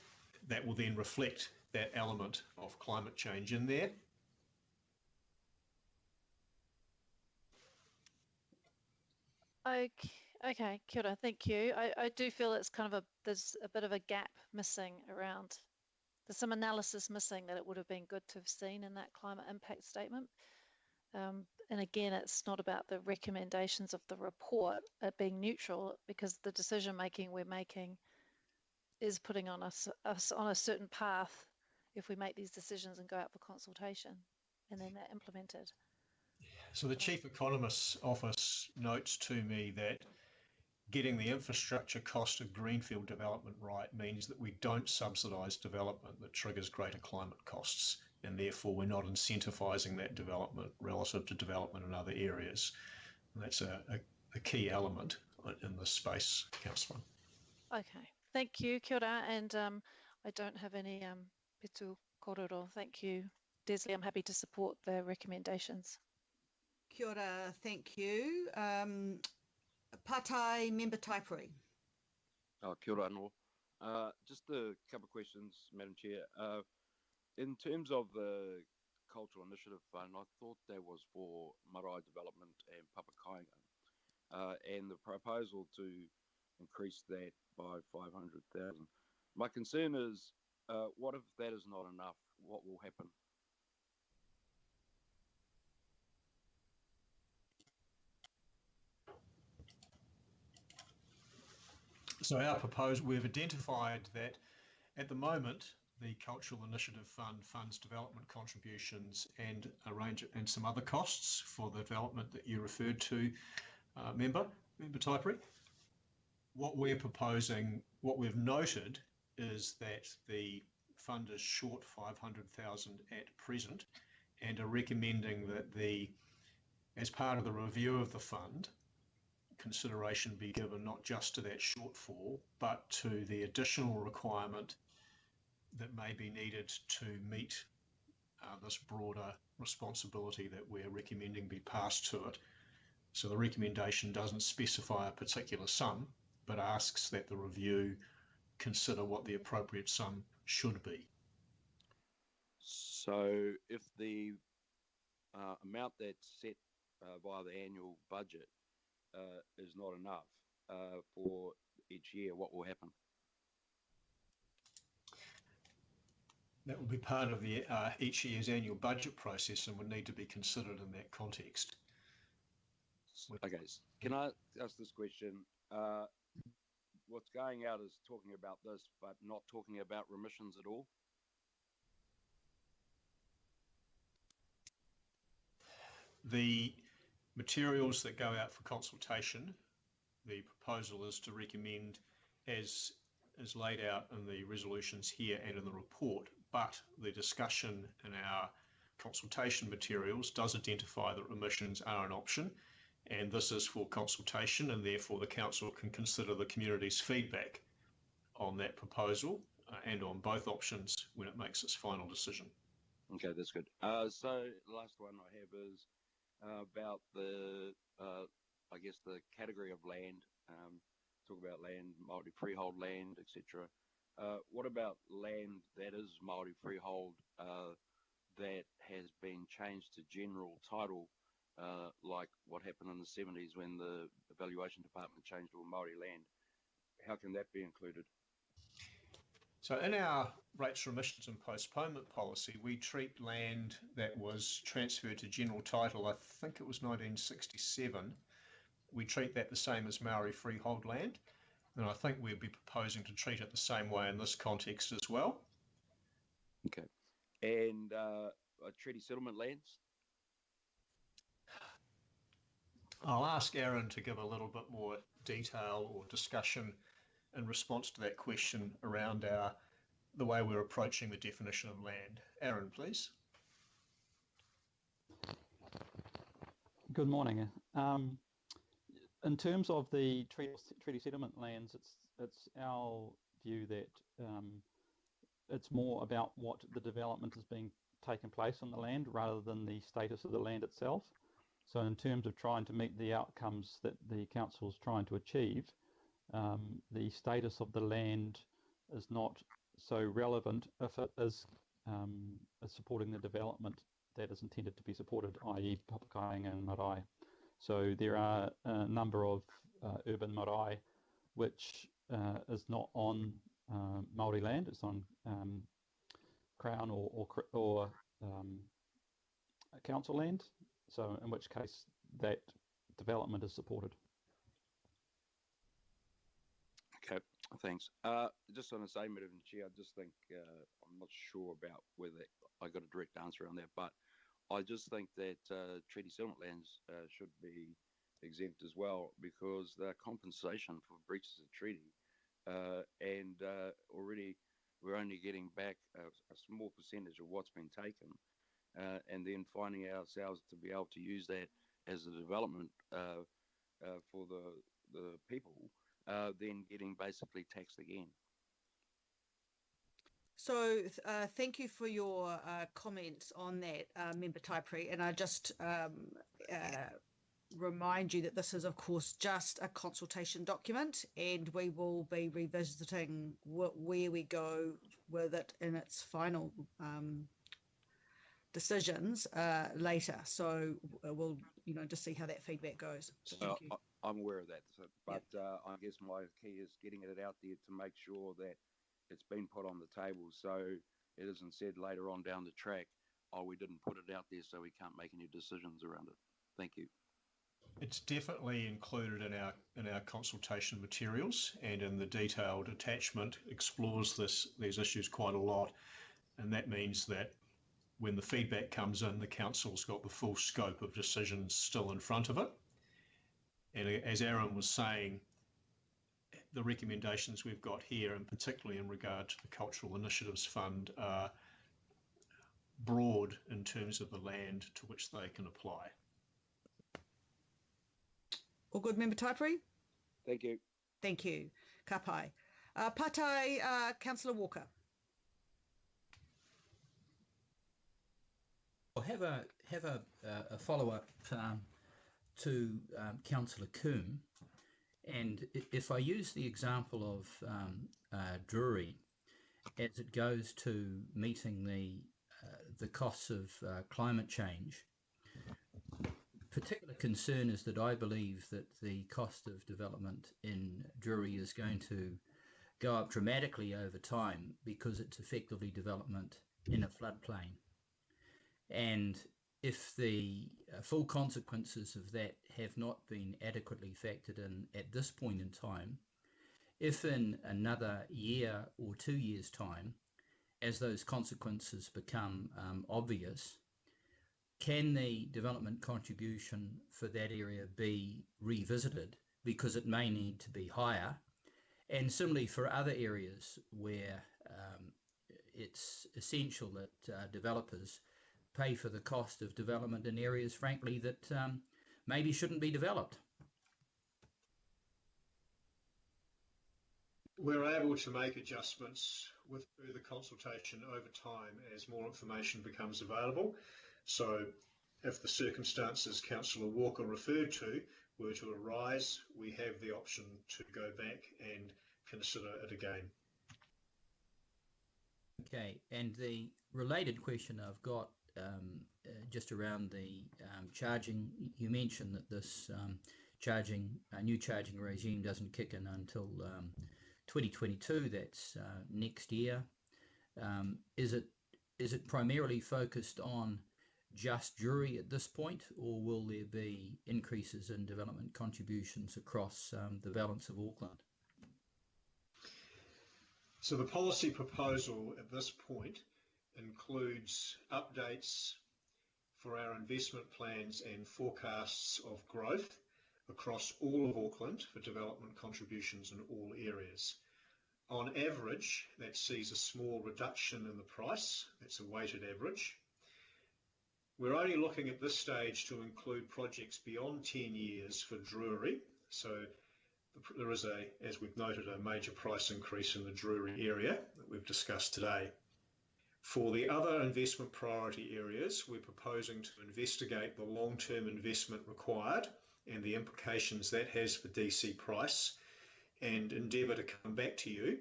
that will then reflect that element of climate change in there. Okay, kia ora, thank you. I do feel it's kind of there's a bit of a gap missing around. There's some analysis missing that it would have been good to have seen in that climate impact statement. And again, it's not about the recommendations of the report being neutral, because the decision making we're making is putting on us on a certain path if we make these decisions and go out for consultation and then they're implemented. So the Chief Economist's Office notes to me that getting the infrastructure cost of greenfield development right means that we don't subsidise development that triggers greater climate costs, and therefore we're not incentivising that development relative to development in other areas. And that's a key element in this space, Councillor. Okay, thank you, kia ora, and I don't have any petu kororo. Thank you, Desley. I'm happy to support the recommendations. Kia ora, thank you. Patai Member Taipuri. Kia ora anō. Just a couple of questions, Madam Chair. In terms of the Cultural Initiative Fund, I thought that was for marae development and Papakainga, and the proposal to increase that by 500,000. My concern is, what if that is not enough? What will happen? So our proposal, we've identified that At the moment, the Cultural Initiative Fund funds development contributions and some other costs for the development that you referred to, Member Taiperi. What we're proposing, what we've noted, is that the fund is short 500,000 at present, and are recommending that as part of the review of the fund, consideration be given not just to that shortfall, but to the additional requirement that may be needed to meet this broader responsibility that we're recommending be passed to it. So the recommendation doesn't specify a particular sum, but asks that the review consider what the appropriate sum should be. So if the amount that's set via the annual budget is not enough for each year, what will happen? That will be part of the each year's annual budget process and would need to be considered in that context. Okay, can I ask this question? What's going out is talking about this, but not talking about remissions at all? The materials that go out for consultation, the proposal is to recommend, as laid out in the resolutions here and in the report, but the discussion in our consultation materials does identify that remissions are an option, and this is for consultation, and therefore the council can consider the community's feedback on that proposal and on both options when it makes its final decision. Okay, that's good. So the last one I have is about the, I guess, the category of land. Talk about land, Māori freehold land, etc. What about land that is Māori freehold that has been changed to general title, like what happened in the 70s when the Evaluation Department changed to Māori land? How can that be included? So in our rates, remissions and postponement policy, we treat land that was transferred to general title, I think it was 1967, we treat that the same as Maori freehold land. And I think we'd be proposing to treat it the same way in this context as well. Okay. And treaty settlement lands? I'll ask Aaron to give a little bit more detail or discussion in response to that question around the way we're approaching the definition of land. Aaron, please. Good morning. In terms of the treaty settlement lands, it's our view that it's more about what the development is being taken place on the land rather than the status of the land itself. So in terms of trying to meet the outcomes that the council is trying to achieve, the status of the land is not so relevant if it is supporting the development that is intended to be supported, i.e. Papakainga and marae. So there are a number of urban marae which is not on Māori land, it's on Crown or council land, so in which case that development is supported. Okay, thanks. Just on the same, Madam Chair, I just think I'm not sure about whether I got a direct answer on that, but I just think that treaty settlement lands should be exempt as well, because they're compensation for breaches of treaty, and already we're only getting back a small percentage of what's been taken, and then finding ourselves to be able to use that as a development for the people, then getting basically taxed again. So thank you for your comments on that, Member Taiperi, and I just remind you that this is, of course, just a consultation document, and we will be revisiting where we go with it in its final decisions later. So we'll, just see how that feedback goes. So thank you. I'm aware of that, but I guess my key is getting it out there to make sure that it's been put on the table, so it isn't said later on down the track, oh, we didn't put it out there, so we can't make any decisions around it. Thank you. It's definitely included in our consultation materials, and in the detailed attachment explores these issues quite a lot, and that means that when the feedback comes in, the council's got the full scope of decisions still in front of it. And as Aaron was saying, the recommendations we've got here, and particularly in regard to the Cultural Initiatives Fund, are broad in terms of the land to which they can apply. All good, Member Taipuri? Thank you. Thank you. Ka pai. Patai, Councillor Walker. I'll have a follow-up to Councillor Coombe, and if I use the example of Drury as it goes to meeting the costs of climate change, particular concern is that I believe that the cost of development in Drury is going to go up dramatically over time because it's effectively development in a floodplain. And if the full consequences of that have not been adequately factored in at this point in time, if in another year or 2 years' time, as those consequences become obvious, can the development contribution for that area be revisited because it may need to be higher? And similarly for other areas where it's essential that developers pay for the cost of development in areas, frankly, that maybe shouldn't be developed. We're able to make adjustments with further consultation over time as more information becomes available. So if the circumstances Councillor Walker referred to were to arise, we have the option to go back and consider it again. Okay, and the related question I've got just around the charging. You mentioned that this new charging regime doesn't kick in until 2022. That's next year. Is it primarily focused on just Drury at this point, or will there be increases in development contributions across the balance of Auckland? So the policy proposal at this point includes updates for our investment plans and forecasts of growth across all of Auckland for development contributions in all areas. On average, that sees a small reduction in the price. That's a weighted average. We're only looking at this stage to include projects beyond 10 years for Drury. So there is, as we've noted, a major price increase in the Drury area that we've discussed today. For the other investment priority areas, we're proposing to investigate the long-term investment required and the implications that has for DC price, and endeavour to come back to you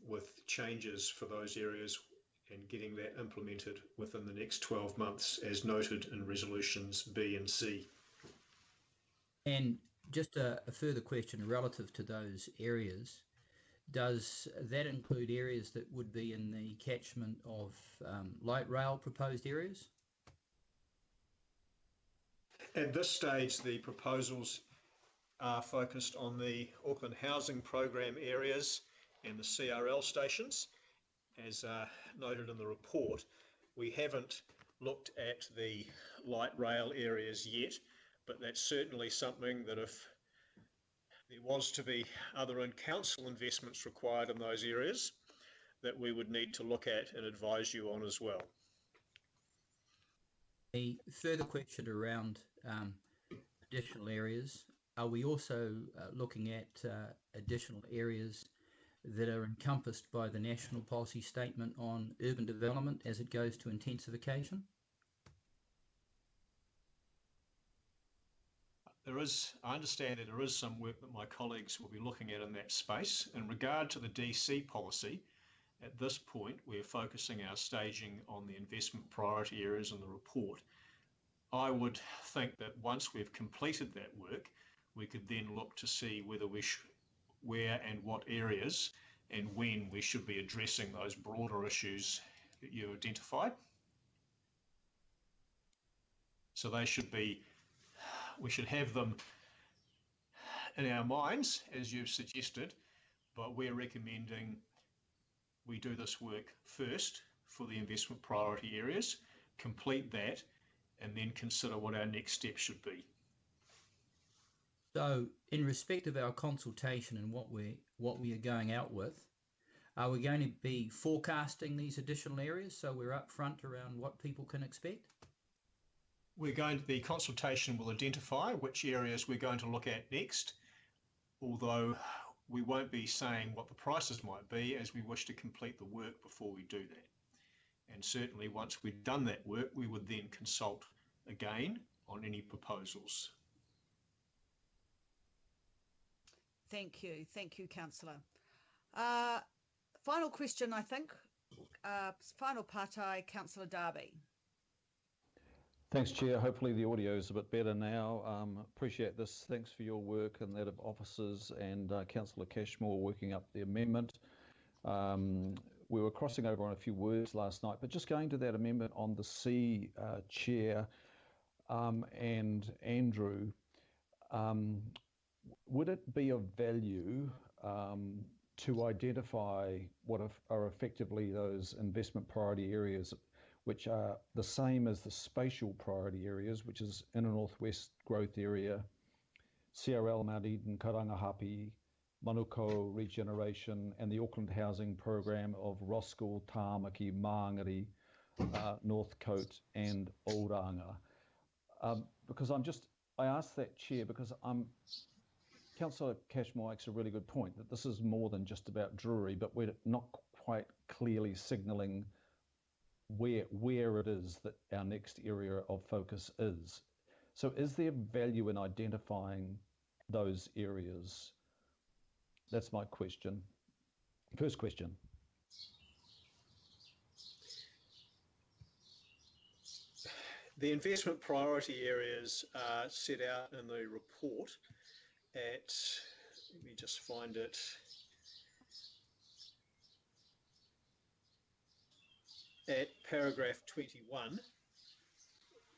with changes for those areas and getting that implemented within the next 12 months, as noted in resolutions B and C. And just a further question relative to those areas. Does that include areas that would be in the catchment of light rail proposed areas? At this stage, the proposals are focused on the Auckland Housing Programme areas and the CRL stations. As noted in the report, we haven't looked at the light rail areas yet, but that's certainly something that if there was to be other in-council investments required in those areas, that we would need to look at and advise you on as well. A further question around additional areas. Are we also looking at additional areas that are encompassed by the National Policy Statement on Urban Development as it goes to intensification? I understand that there is some work that my colleagues will be looking at in that space. In regard to the DC policy, at this point, we're focusing our staging on the investment priority areas in the report. I would think that once we've completed that work, we could then look to see whether where and what areas and when we should be addressing those broader issues that you identified. So they should be We should have them in our minds, as you've suggested, but we're recommending we do this work first for the investment priority areas, complete that, and then consider what our next step should be. So, in respect of our consultation and what we are going out with, are we going to be forecasting these additional areas so we're upfront around what people can expect? The consultation will identify which areas we're going to look at next, although we won't be saying what the prices might be, as we wish to complete the work before we do that. And certainly once we've done that work, we would then consult again on any proposals. Thank you, Councillor. Final question, I think. Final partai, Councillor Darby. Thanks, Chair. Hopefully the audio is a bit better now. Appreciate this. Thanks for your work and that of officers and Councillor Cashmore working up the amendment. We were crossing over on a few words last night, but just going to that amendment on the C, Chair and Andrew, would it be of value to identify what are effectively those investment priority areas, which are the same as the spatial priority areas, which is Inner Northwest Growth Area, CRL Mount Eden, Karangahape, Manukau Regeneration, and the Auckland Housing Program of Roskill, Tāmaki, Māngere, Northcote, and Oranga. Because I asked that, Chair, because Councillor Cashmore makes a really good point that this is more than just about Drury, but we're not quite clearly signalling where it is that our next area of focus is. So is there value in identifying those areas? That's my question. First question. The investment priority areas are set out in the report at, let me just find it, at paragraph 21.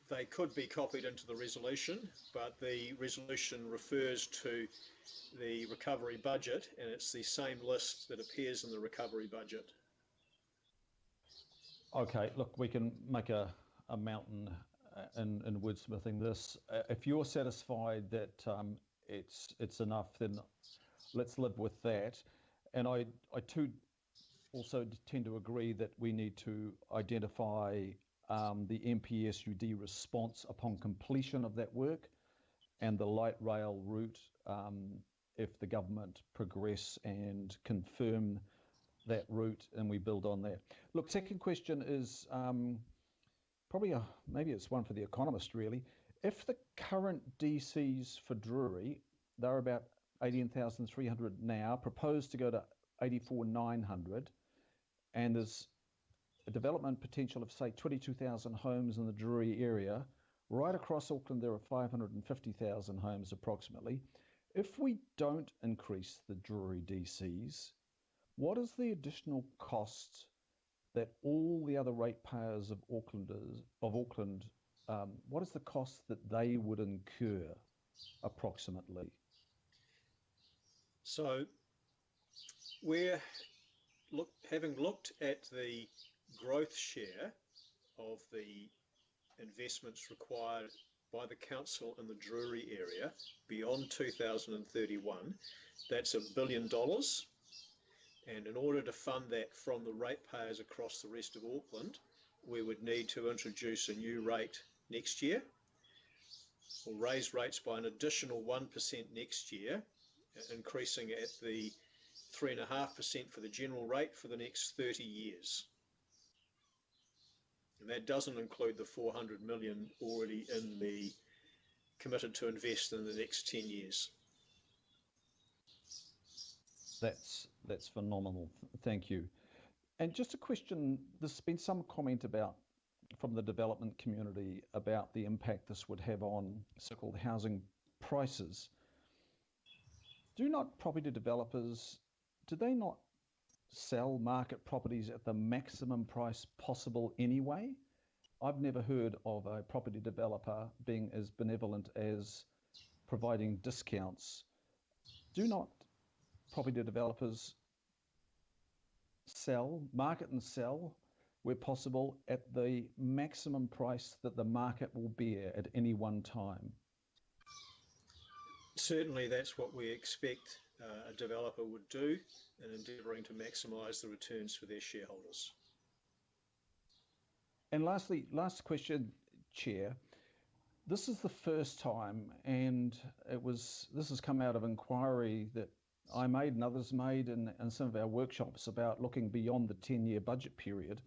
They could be copied into the resolution, but the resolution refers to the recovery budget, and it's the same list that appears in the recovery budget. Okay, look, we can make a mountain in wordsmithing this. If you're satisfied that it's enough, then let's live with that. And I too also tend to agree that we need to identify the MPSUD response upon completion of that work and the light rail route if the government progress and confirm that route and we build on that. Look, second question is probably maybe it's one for the economist really. If the current DCs for Drury, they're about 18,300 now, proposed to go to 84,900, and there's a development potential of say 22,000 homes in the Drury area. Right across Auckland there are 550,000 homes approximately. If we don't increase the Drury DCs, what is the additional cost that all the other ratepayers of Auckland, what is the cost that they would incur approximately? So we're having looked at the growth share of the investments required by the council in the Drury area beyond 2031, that's $1 billion. And in order to fund that from the ratepayers across the rest of Auckland, we would need to introduce a new rate next year, or raise rates by an additional 1% next year, increasing at the 3.5% for the general rate for the next 30 years. And that doesn't include the 400 million already in the committed to invest in the next 10 years. That's phenomenal. Thank you. And just a question, there's been some comment from the development community about the impact this would have on so-called housing prices. Do not property developers, do they not sell market properties at the maximum price possible anyway? I've never heard of a property developer being as benevolent as providing discounts, do not property developers market and sell where possible at the maximum price that the market will bear at any one time? Certainly that's what we expect a developer would do in endeavouring to maximise the returns for their shareholders. And lastly, last question, Chair. This is the first time, and this has come out of inquiry that I made and others made in some of our workshops about looking beyond the 10-year budget period,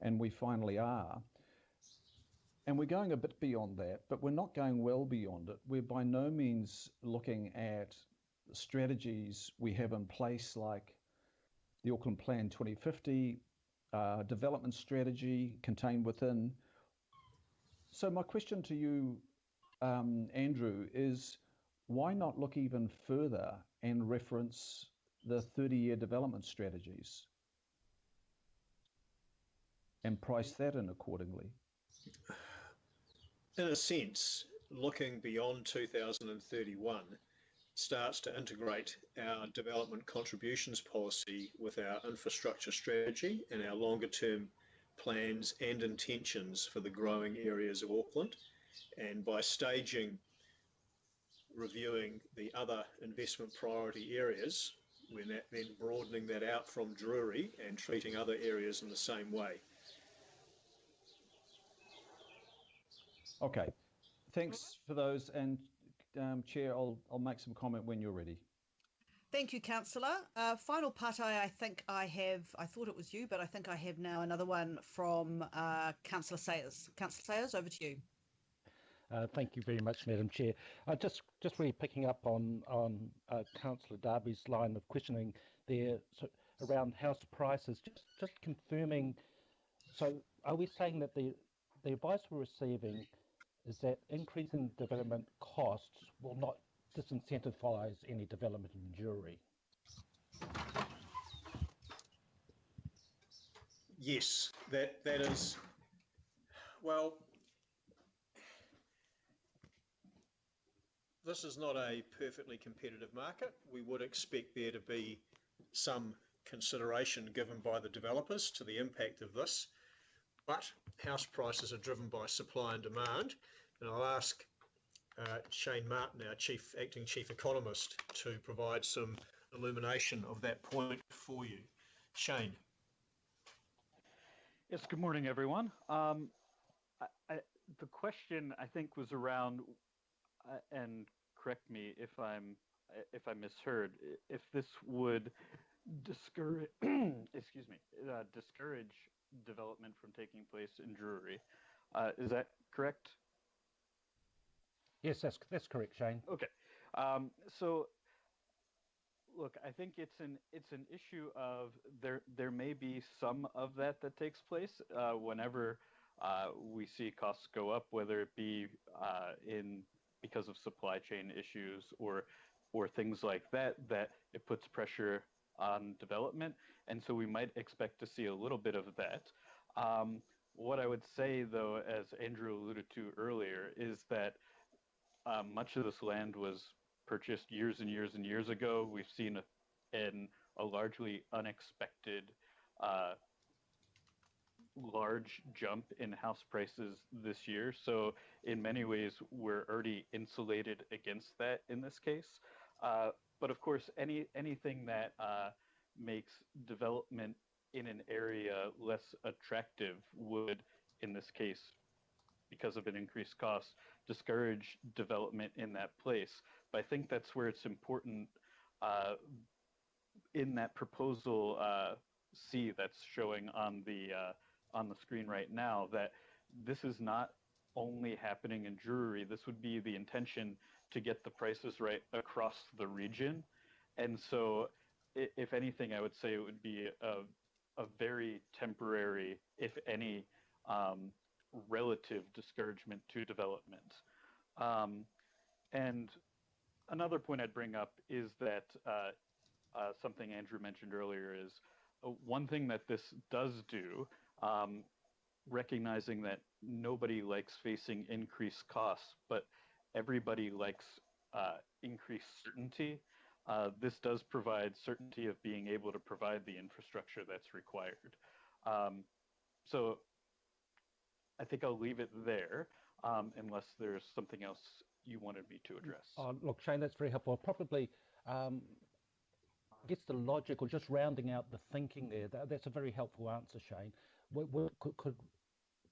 and we finally are. And we're going a bit beyond that, but we're not going well beyond it. We're by no means looking at strategies we have in place like the Auckland Plan 2050, development strategy contained within. So my question to you, Andrew, is why not look even further and reference the 30-year development strategies and price that in accordingly? In a sense, looking beyond 2031 starts to integrate our development contributions policy with our infrastructure strategy and our longer term plans and intentions for the growing areas of Auckland. And by staging, reviewing the other investment priority areas, we're then broadening that out from Drury and treating other areas in the same way. Okay, thanks for those. And Chair, I'll make some comment when you're ready. Thank you, Councillor. Final part, I think I thought it was you, but I think I have now another one from Councillor Sayers. Councillor Sayers, over to you. Thank you very much, Madam Chair. Just really picking up on Councillor Darby's line of questioning there around house prices, just confirming, so are we saying that the advice we're receiving is that increasing development costs will not disincentivize any development in Drury? Yes, that is, well, this is not a perfectly competitive market. We would expect there to be some consideration given by the developers to the impact of this, but house prices are driven by supply and demand, and I'll ask Shane Martin, our acting chief economist, to provide some illumination of that point for you. Shane. Yes, good morning, everyone. The question, I think, was around, and correct me if I misheard, if this would discourage, excuse me, discourage development from taking place in Drury. Is that correct? Yes, that's correct, Shane. Okay. So look, I think it's an issue of there may be some of that takes place whenever we see costs go up, whether it be because of supply chain issues or things like that it puts pressure on development, and so we might expect to see a little bit of that. What I would say, though, as Andrew alluded to earlier, is that much of this land was purchased years and years and years ago. We've seen a largely unexpected large jump in house prices this year. So in many ways, we're already insulated against that in this case. But of course, anything that makes development in an area less attractive would, in this case, because of an increased cost, discourage development in that place. But I think that's where it's important in that proposal C that's showing on the screen right now, that this is not only happening in Drury. This would be the intention to get the prices right across the region. And so if anything, I would say it would be a very temporary, if any, relative discouragement to development. And another point I'd bring up is that something Andrew mentioned earlier is one thing that this does do, recognizing that nobody likes facing increased costs, but everybody likes increased certainty. This does provide certainty of being able to provide the infrastructure that's required. So I think I'll leave it there, unless there's something else you wanted me to address. Look, Shane, that's very helpful. Probably, I guess the logic, or just rounding out the thinking there, that's a very helpful answer, Shane.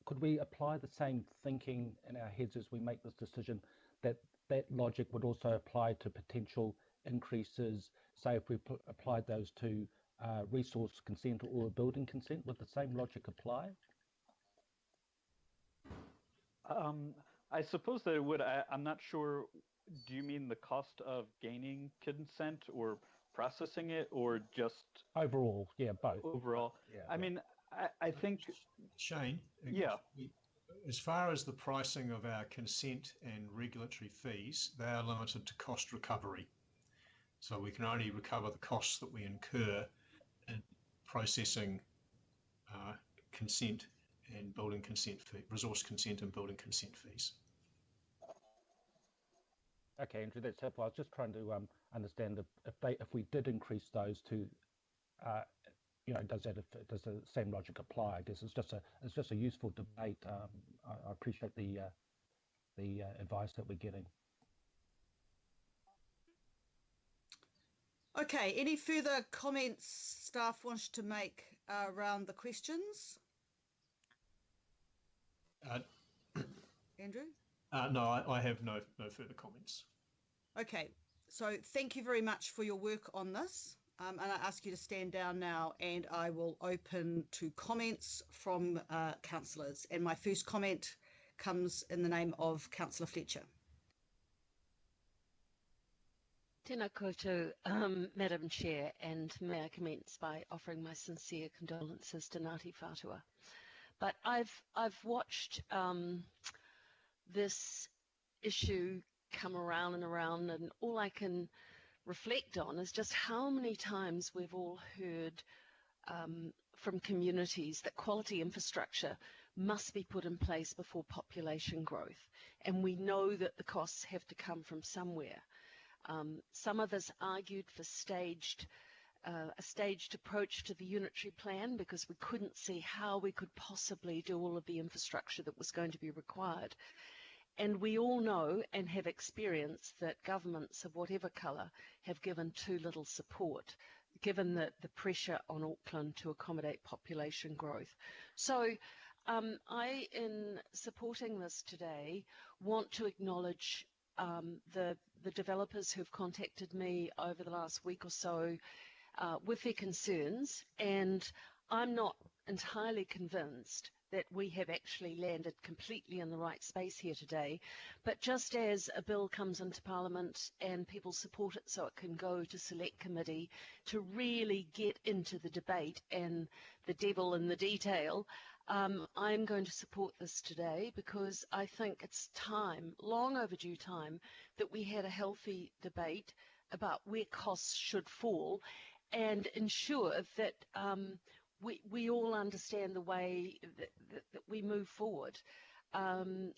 Could we apply the same thinking in our heads as we make this decision, that logic would also apply to potential increases, say if we applied those to resource consent or building consent? Would the same logic apply? I suppose that it would. I'm not sure. Do you mean the cost of gaining consent or processing it, or just overall? Yeah, both. Overall. Yeah. I mean, I think. Shane. Yeah. As far as the pricing of our consent and regulatory fees, they are limited to cost recovery. So we can only recover the costs that we incur in processing consent and building consent fee, resource consent and building consent fees. Okay, Andrew, that's helpful. I was just trying to understand if we did increase those to, does the same logic apply? I guess it's just a useful debate. I appreciate the advice that we're getting. Okay, any further comments staff wants to make around the questions? Andrew? No, I have no further comments. Okay, so thank you very much for your work on this. And I ask you to stand down now, and I will open to comments from councillors. And my first comment comes in the name of Councillor Fletcher. Tēnā koutou, Madam Chair, and may I commence by offering my sincere condolences to Ngāti Whātua. But I've watched this issue come around and around, and all I can reflect on is just how many times we've all heard from communities that quality infrastructure must be put in place before population growth, and we know that the costs have to come from somewhere. Some of us argued for a staged approach to the unitary plan because we couldn't see how we could possibly do all of the infrastructure that was going to be required. And we all know and have experienced that governments of whatever colour have given too little support, given the pressure on Auckland to accommodate population growth. So I, in supporting this today, want to acknowledge the developers who've contacted me over the last week or so with their concerns, and I'm not entirely convinced that we have actually landed completely in the right space here today. But just as a bill comes into Parliament and people support it so it can go to Select Committee to really get into the debate and the devil in the detail, I'm going to support this today because I think it's time, long overdue time, that we had a healthy debate about where costs should fall and ensure that we all understand the way that we move forward.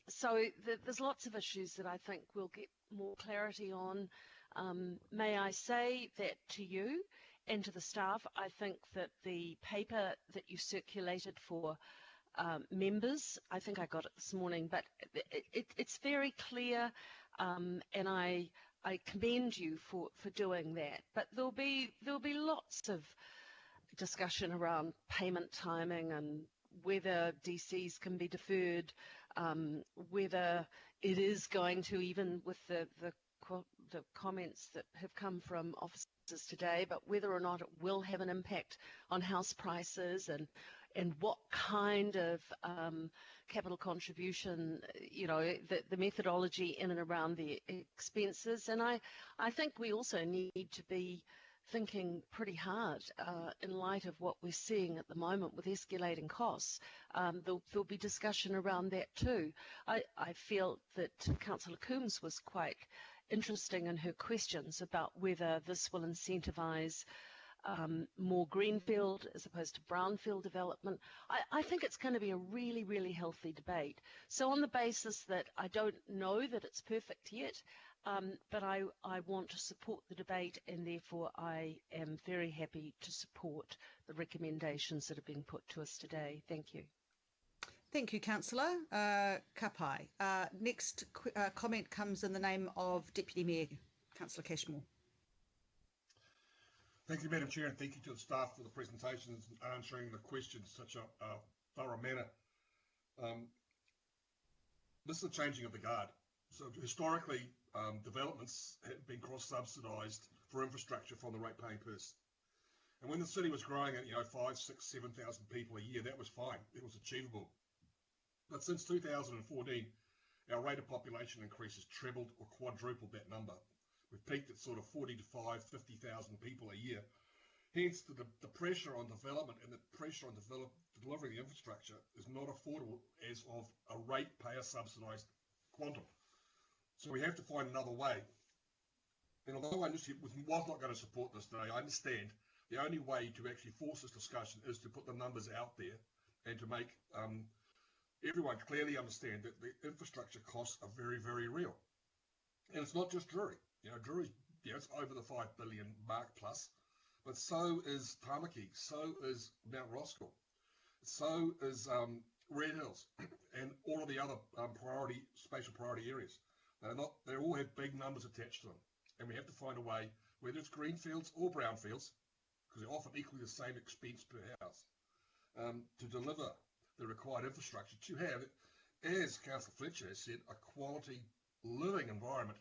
So there's lots of issues that I think we'll get more clarity on. May I say that to you and to the staff, I think that the paper that you circulated for members, I think I got it this morning, but it's very clear, and I commend you for doing that. But there'll be lots of discussion around payment timing and whether DCs can be deferred, whether it is going to, even with the comments that have come from officers today, but whether or not it will have an impact on house prices and what kind of capital contribution, the methodology in and around the expenses. And I think we also need to be thinking pretty hard in light of what we're seeing at the moment with escalating costs. There'll be discussion around that too. I feel that Councillor Coombs was quite interesting in her questions about whether this will incentivise more greenfield as opposed to brownfield development. I think it's going to be a really, really healthy debate. So on the basis that I don't know that it's perfect yet, but I want to support the debate, and therefore I am very happy to support the recommendations that have been put to us today. Thank you. Thank you, Councillor Kapai. Next comment comes in the name of Deputy Mayor, Councillor Cashmore. Thank you, Madam Chair, and thank you to the staff for the presentations and answering the questions in such a thorough manner. This is a changing of the guard. So historically, developments have been cross-subsidised for infrastructure from the rate-paying person. And when the city was growing at 5, 6, 7,000 people a year, that was fine. It was achievable. But since 2014, our rate of population increase has trebled or quadrupled that number. We've peaked at sort of 45, 50,000 people a year. Hence, the pressure on development and the pressure on delivering the infrastructure is not affordable as of a ratepayer subsidised quantum. So we have to find another way. And although I was not going to support this today, I understand the only way to actually force this discussion is to put the numbers out there and to make everyone clearly understand that the infrastructure costs are very, very real. And it's not just Drury. Drury's, it's over the 5 billion mark plus, but so is Tamaki, so is Mount Roskill, so is Red Hills, and all of the other spatial priority areas. They all have big numbers attached to them, and we have to find a way, whether it's greenfields or brownfields, because they're often equally the same expense per house, to deliver the required infrastructure to have, as Councillor Fletcher has said, a quality living environment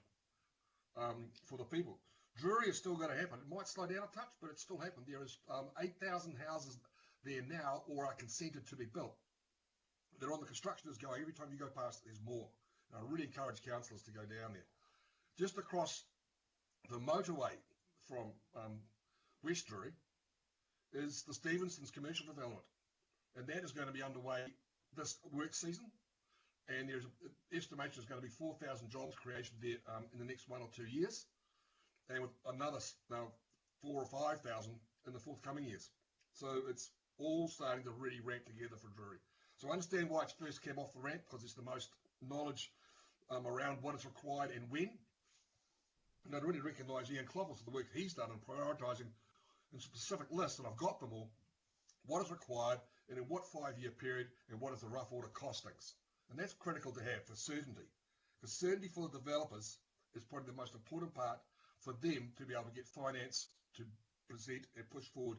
for the people. Drury is still going to happen. It might slow down a touch, but it's still happened. There is 8,000 houses there now, or are consented to be built. They're on the construction is going. Every time you go past, there's more. And I really encourage councillors to go down there. Just across the motorway from West Drury is the Stevenson's commercial development, and that is going to be underway this work season. And there's estimation is going to be 4,000 jobs creation there in the next 1 or 2 years, and with another 4,000 or 5,000 in the forthcoming years. So it's all starting to really rank together for Drury. So I understand why it's first came off the ramp, because it's the most knowledge around what is required and when. And I really recognise Ian Clovis for the work he's done in prioritising in specific lists, and I've got them all, what is required and in what 5-year period, and what is the rough order costings. And that's critical to have for certainty, because certainty for the developers is probably the most important part for them to be able to get finance to present and push forward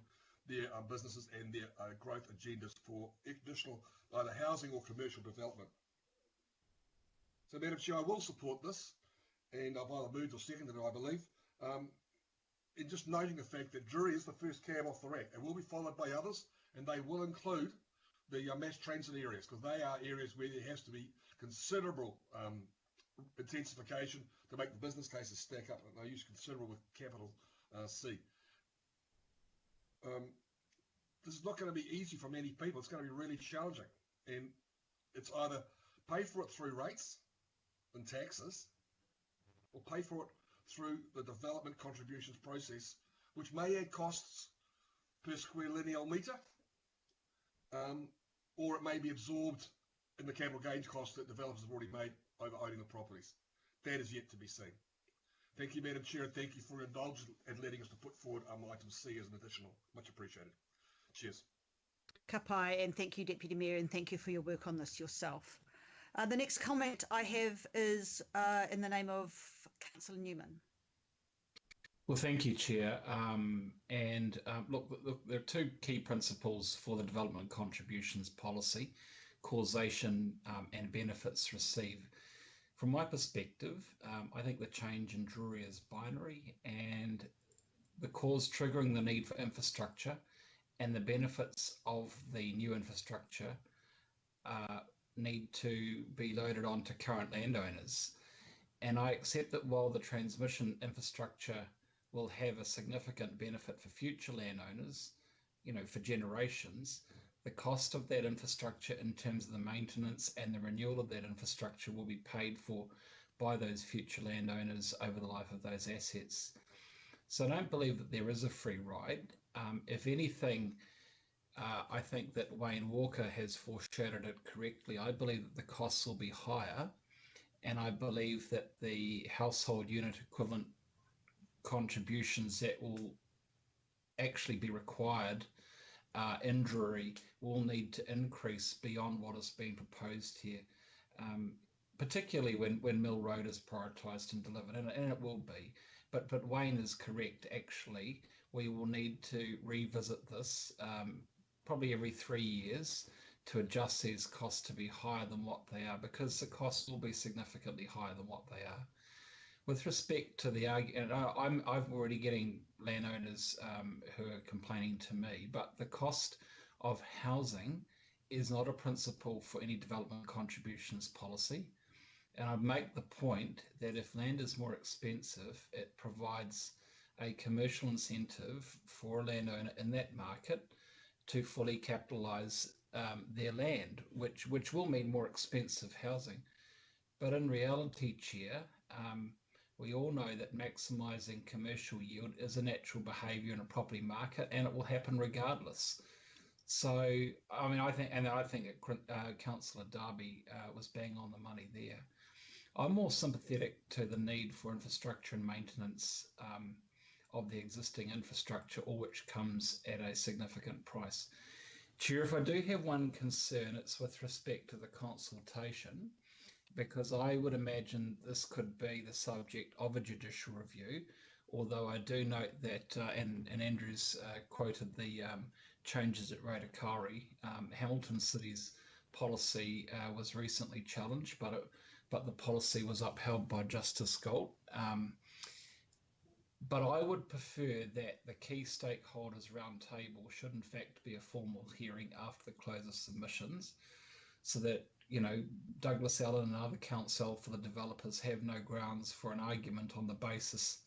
their businesses and their growth agendas for additional either housing or commercial development. So, Madam Chair, I will support this, and I've either moved or seconded it, I believe. And just noting the fact that Drury is the first cab off the rank. It will be followed by others, and they will include the mass transit areas, because they are areas where there has to be considerable intensification to make the business cases stack up. And I use considerable with capital C. This is not going to be easy for many people. It's going to be really challenging, and it's either pay for it through rates and taxes, or pay for it through the development contributions process, which may add costs per square lineal metre, or it may be absorbed in the capital gains costs that developers have already made over owning the properties. That is yet to be seen. Thank you, Madam Chair, and thank you for indulging and letting us to put forward item C as an additional. Much appreciated. Cheers. Kapai, and thank you, Deputy Mayor, and thank you for your work on this yourself. The next comment I have is in the name of Councillor Newman. Well, thank you, Chair. Look, there are two key principles for the development contributions policy: causation and benefits received. From my perspective, I think the change in Drury is binary, and the cause triggering the need for infrastructure and the benefits of the new infrastructure need to be loaded onto current landowners. And I accept that while the transmission infrastructure will have a significant benefit for future landowners, for generations, the cost of that infrastructure in terms of the maintenance and the renewal of that infrastructure will be paid for by those future landowners over the life of those assets. So I don't believe that there is a free ride. If anything, I think that Wayne Walker has foreshadowed it correctly. I believe that the costs will be higher, and I believe that the household unit equivalent contributions that will actually be required in Drury will need to increase beyond what is being proposed here, particularly when Mill Road is prioritised and delivered, and it will be. But Wayne is correct, actually. We will need to revisit this probably every 3 years to adjust these costs to be higher than what they are, because the costs will be significantly higher than what they are. With respect to the argument, I'm already getting landowners who are complaining to me, but the cost of housing is not a principle for any development contributions policy. And I make the point that if land is more expensive, it provides a commercial incentive for a landowner in that market to fully capitalise their land, which will mean more expensive housing. But in reality, Chair, we all know that maximising commercial yield is a natural behaviour in a property market, and it will happen regardless. So, I mean, I think that Councillor Darby was bang on the money there. I'm more sympathetic to the need for infrastructure and maintenance of the existing infrastructure, all which comes at a significant price. Chair, if I do have one concern, it's with respect to the consultation, because I would imagine this could be the subject of a judicial review, although I do note that, and Andrew's quoted the changes at Rotorua, Hamilton City's policy was recently challenged, but the policy was upheld by Justice Galt. But I would prefer that the key stakeholders roundtable should in fact be a formal hearing after the close of submissions, so that, you know, Douglas Allen and other counsel for the developers have no grounds for an argument on the basis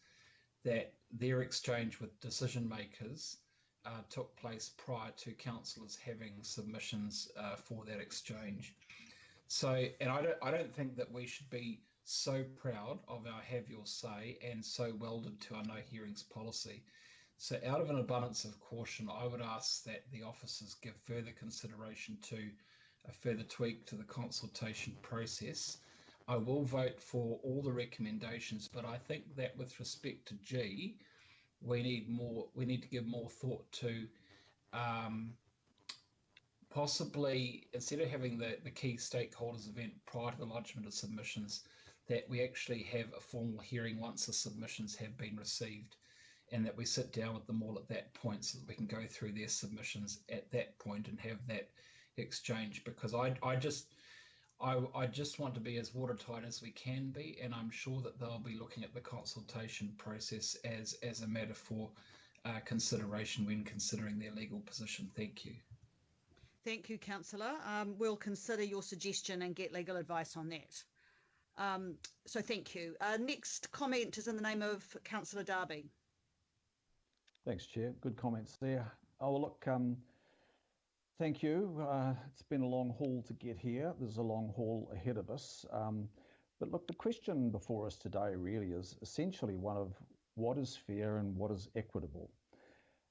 that their exchange with decision makers took place prior to councillors having submissions for that exchange. So, and I don't think that we should be so proud of our have your say and so welded to our no hearings policy. So out of an abundance of caution, I would ask that the officers give further consideration to a further tweak to the consultation process. I will vote for all the recommendations, but I think that with respect to G, we need to give more thought to possibly, instead of having the key stakeholders event prior to the lodgement of submissions, that we actually have a formal hearing once the submissions have been received, and that we sit down with them all at that point so that we can go through their submissions at that point and have that exchange. Because I just want to be as watertight as we can be, and I'm sure that they'll be looking at the consultation process as a matter for consideration when considering their legal position. Thank you. Thank you, Councillor. We'll consider your suggestion and get legal advice on that. So thank you. Next comment is in the name of Councillor Darby. Thanks, Chair. Good comments there. Oh, well, look, thank you. It's been a long haul to get here. There's a long haul ahead of us. But look, the question before us today really is essentially one of what is fair and what is equitable.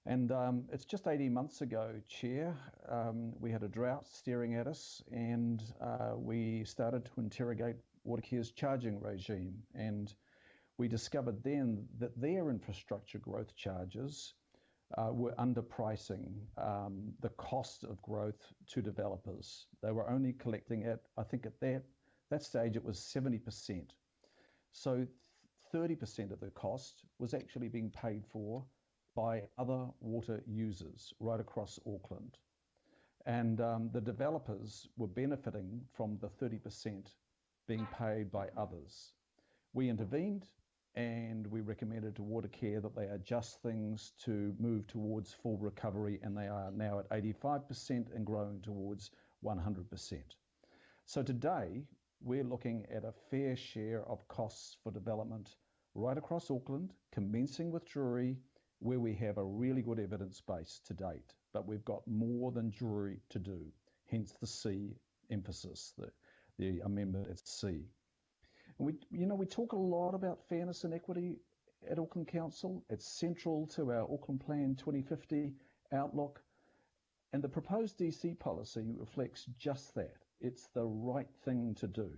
And it's just 18 months ago, Chair, we had a drought staring at us, and we started to interrogate Watercare's charging regime. And we discovered then that their infrastructure growth charges were underpricing the cost of growth to developers. They were only collecting at, I think at that stage, it was 70%. So 30% of the cost was actually being paid for by other water users right across Auckland. And the developers were benefiting from the 30% being paid by others. We intervened, and we recommended to Watercare that they adjust things to move towards full recovery, and they are now at 85% and growing towards 100%. So today, we're looking at a fair share of costs for development right across Auckland, commencing with Drury, where we have a really good evidence base to date, but we've got more than Drury to do, hence the C emphasis, the amendment at C. And we talk a lot about fairness and equity at Auckland Council. It's central to our Auckland Plan 2050 outlook. And the proposed DC policy reflects just that. It's the right thing to do.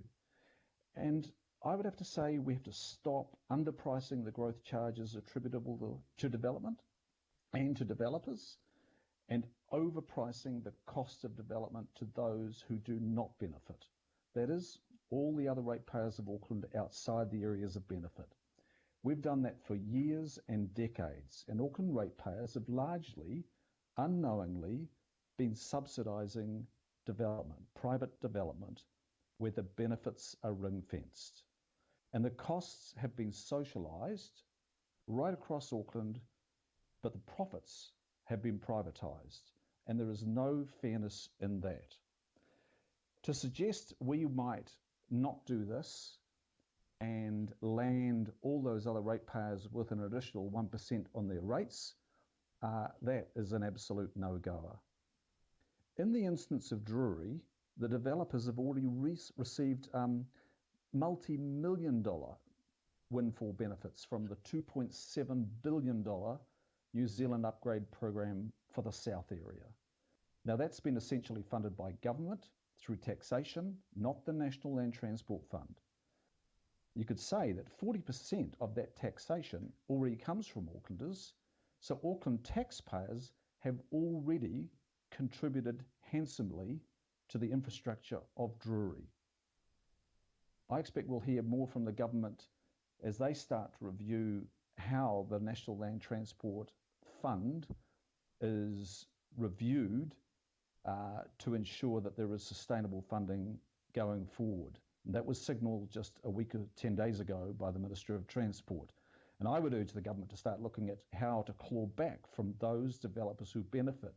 And I would have to say we have to stop underpricing the growth charges attributable to development and to developers, and overpricing the cost of development to those who do not benefit. That is, all the other ratepayers of Auckland outside the areas of benefit. We've done that for years and decades, and Auckland ratepayers have largely, unknowingly, been subsidising development, private development, where the benefits are ring-fenced. And the costs have been socialised right across Auckland, but the profits have been privatised, and there is no fairness in that. To suggest we might not do this and land all those other ratepayers with an additional 1% on their rates, that is an absolute no-goer. In the instance of Drury, the developers have already received multi-million-dollar windfall benefits from the $2.7 billion New Zealand upgrade program for the South area. Now that's been essentially funded by government through taxation, not the National Land Transport Fund. You could say that 40% of that taxation already comes from Aucklanders, so Auckland taxpayers have already contributed handsomely to the infrastructure of Drury. I expect we'll hear more from the government as they start to review how the National Land Transport Fund is reviewed to ensure that there is sustainable funding going forward. And that was signalled just a week or 10 days ago by the Minister of Transport. And I would urge the government to start looking at how to claw back from those developers who benefit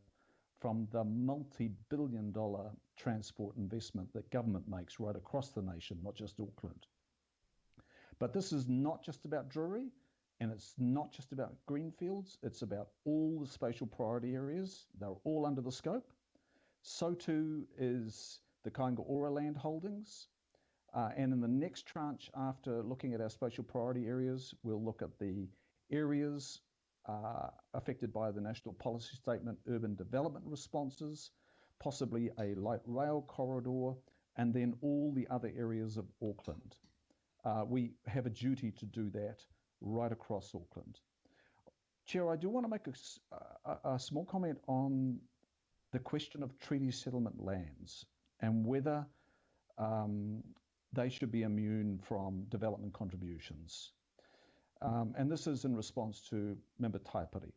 from the multi-billion-dollar transport investment that government makes right across the nation, not just Auckland. But this is not just about Drury, and it's not just about greenfields, it's about all the spatial priority areas. They're all under the scope. So too is the Kainga Ora land holdings. And in the next tranche, after looking at our spatial priority areas, we'll look at the areas affected by the National Policy Statement urban development responses, possibly a light rail corridor, and then all the other areas of Auckland. We have a duty to do that right across Auckland. Chair, I do want to make a small comment on the question of treaty settlement lands and whether they should be immune from development contributions. And this is in response to Member Taipari.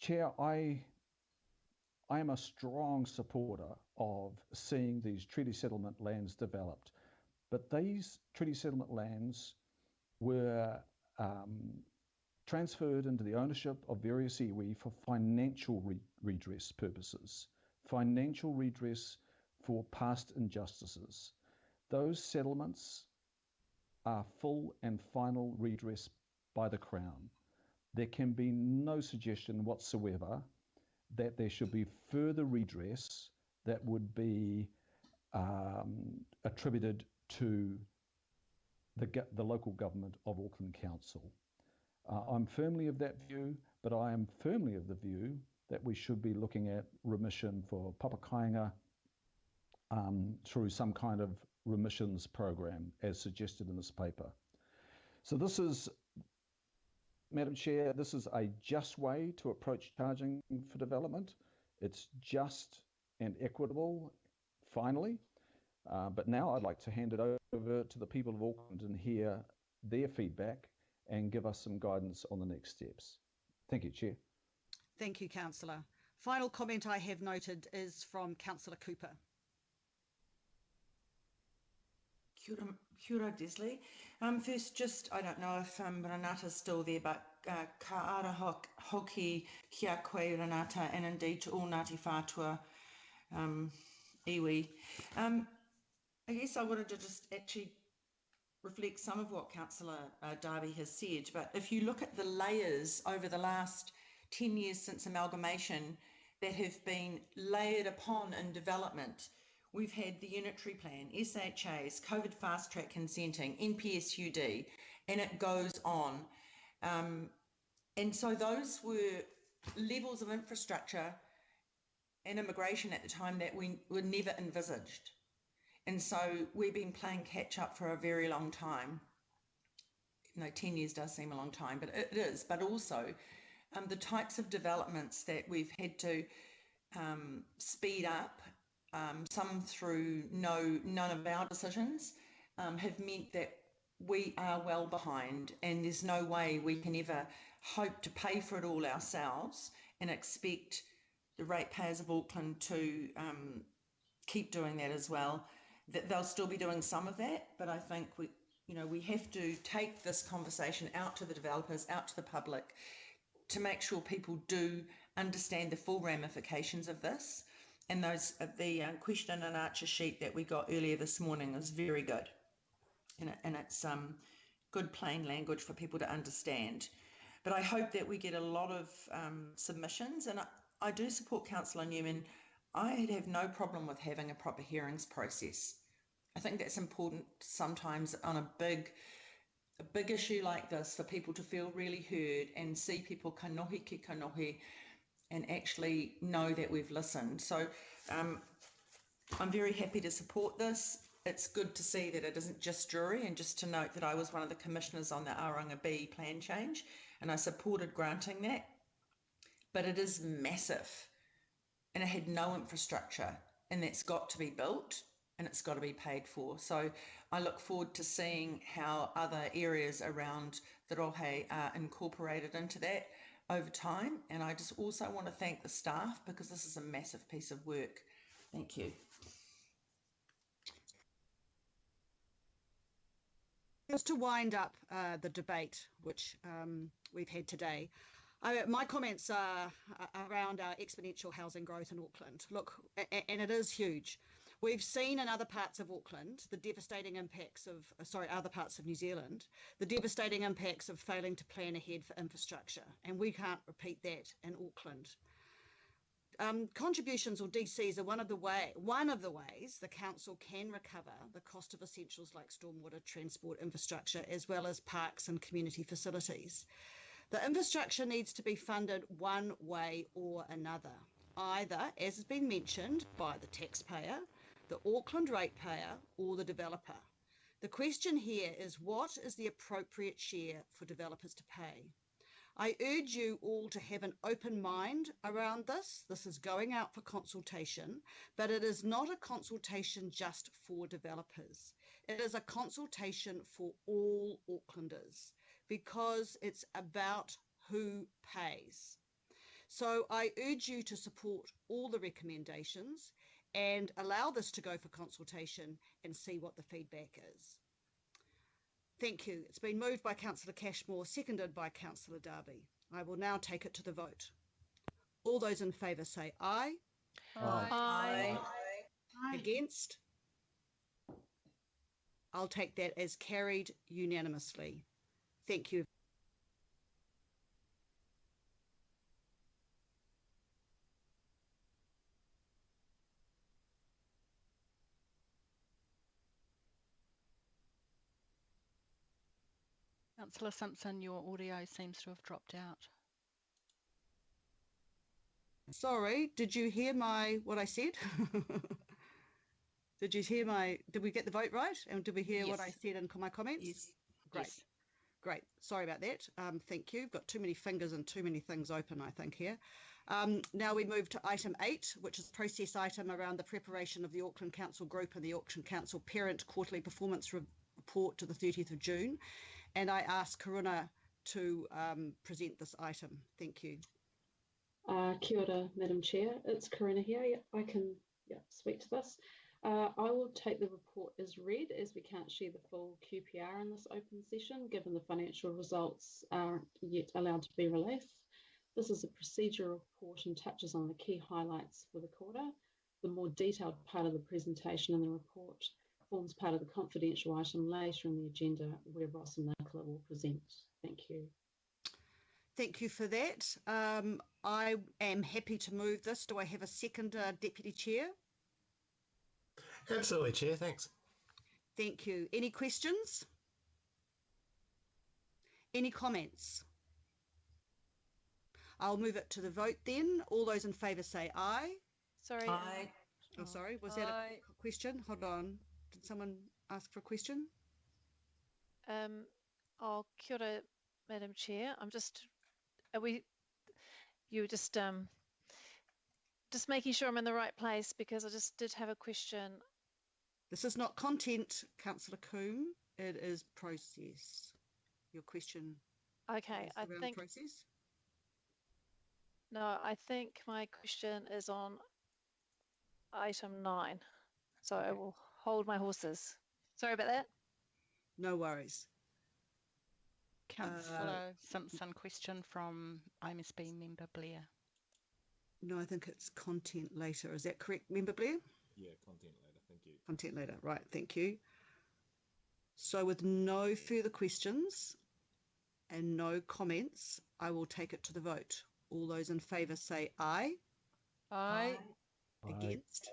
Chair, I am a strong supporter of seeing these treaty settlement lands developed, but these treaty settlement lands were transferred into the ownership of various iwi for financial redress purposes, financial redress for past injustices. Those settlements are full and final redress by the Crown. There can be no suggestion whatsoever that there should be further redress that would be attributed to the local government of Auckland Council. I'm firmly of that view, but I am firmly of the view that we should be looking at remission for papakainga through some kind of remissions program as suggested in this paper. So this is, Madam Chair, this is a just way to approach charging for development. It's just and equitable, finally. But now I'd like to hand it over to the people of Auckland and hear their feedback and give us some guidance on the next steps. Thank you, Chair. Thank you, Councillor. Final comment I have noted is from Councillor Cooper. Kia ora, Desley. First, just, I don't know if Renata's still there, but ka ara hoki kia koe Renata, and indeed to all Ngāti Whātua iwi. I guess I wanted to just actually reflect some of what Councillor Darby has said, but if you look at the layers over the last 10 years since amalgamation that have been layered upon in development, we've had the unitary plan, SHAs, COVID fast track consenting, NPSUD, and it goes on. And so those were levels of infrastructure and immigration at the time that we were never envisaged. And so we've been playing catch up for a very long time. 10 years does seem a long time, but it is. But also the types of developments that we've had to speed up, some through none of our decisions, have meant that we are well behind, and there's no way we can ever hope to pay for it all ourselves and expect the ratepayers of Auckland to keep doing that as well. That they'll still be doing some of that, but I think we have to take this conversation out to the developers, out to the public, to make sure people do understand the full ramifications of this. And the question and answer sheet that we got earlier this morning is very good, and it's good plain language for people to understand. But I hope that we get a lot of submissions, and I do support Councillor Newman. I have no problem with having a proper hearings process. I think that's important sometimes on a big issue like this, for people to feel really heard and see people kanohi ki kanohi and actually know that we've listened. So I'm very happy to support this. It's good to see that it isn't just Drury, and just to note that I was one of the commissioners on the Auranga B plan change, and I supported granting that. But it is massive, and it had no infrastructure, and that's got to be built, and it's got to be paid for. So I look forward to seeing how other areas around the Rohe are incorporated into that over time. And I just also want to thank the staff, because this is a massive piece of work. Thank you. Just to wind up the debate which we've had today, my comments are around our exponential housing growth in Auckland. Look, and it is huge. We've seen in other parts of Auckland the devastating impacts of, other parts of New Zealand, the devastating impacts of failing to plan ahead for infrastructure, and we can't repeat that in Auckland. Contributions, or DCs, are one of the ways the council can recover the cost of essentials like stormwater transport infrastructure, as well as parks and community facilities. The infrastructure needs to be funded one way or another, either, as has been mentioned, by the taxpayer, the Auckland ratepayer, or the developer. The question here is, what is the appropriate share for developers to pay? I urge you all to have an open mind around this. This is going out for consultation, but it is not a consultation just for developers. It is a consultation for all Aucklanders, because it's about who pays. So I urge you to support all the recommendations and allow this to go for consultation and see what the feedback is. Thank you. It's been moved by Councillor Cashmore, seconded by Councillor Darby. I will now take it to the vote. All those in favour say aye. Aye. Aye. Aye. Against? I'll take that as carried unanimously. Thank you. Councillor Simpson, your audio seems to have dropped out. Sorry, did you hear what I said? Did we get the vote right? And did we hear what I said in my comments? Yes. Great. Yes. Great. Sorry about that. Thank you. Got too many fingers and too many things open, I think, here. Now we move to item 8, which is process item around the preparation of the Auckland Council Group and the Auckland Council Parent Quarterly Performance Report to the 30th of June. And I ask Karuna to present this item. Thank you. Kia ora, Madam Chair. It's Karuna here. I can speak to this. I will take the report as read, as we can't share the full QPR in this open session, given the financial results aren't yet allowed to be released. This is a procedural report and touches on the key highlights for the quarter. The more detailed part of the presentation in the report forms part of the confidential item later in the agenda, where Ross and Nicola will present. Thank you. Thank you for that. I am happy to move this. Do I have a second, Deputy Chair? Absolutely, Chair. Thanks. Thank you. Any questions? Any comments? I'll move it to the vote then. All those in favour say aye. Sorry. Aye. Oh, sorry. Was that a question? Hold on. Did someone ask for a question? Oh, kia ora, Madam Chair. You just making sure I'm in the right place, because I just did have a question. This is not content, Councillor Coombe. It is process. Your question. Okay, I think. Process. No, I think my question is on item 9. So I will hold my horses. Sorry about that. No worries. Councillor Simpson, question from IMSB member Blair. No, I think it's content later. Is that correct, member Blair? Yeah, content later. Thank you. Content later. Right, thank you. So with no further questions and no comments, I will take it to the vote. All those in favour say aye. Aye. Against?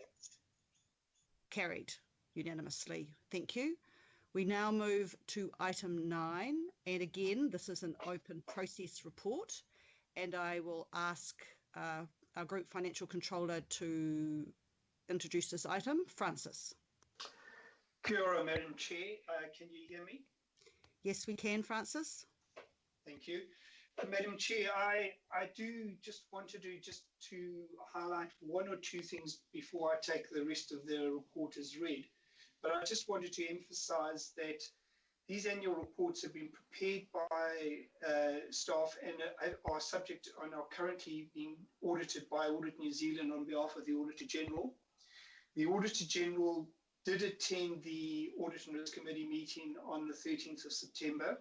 Carried unanimously. Thank you. We now move to item 9, and again, this is an open process report, and I will ask our Group Financial Controller to introduce this item. Francis. Kia ora, Madam Chair. Can you hear me? Yes, we can, Francis. Thank you. Madam Chair, I do just wanted to highlight one or two things before I take the rest of the report as read. But I just wanted to emphasise that these annual reports have been prepared by staff and are subject and are currently being audited by Audit New Zealand on behalf of the Auditor General. The Auditor General did attend the Audit and Risk Committee meeting on the 13th of September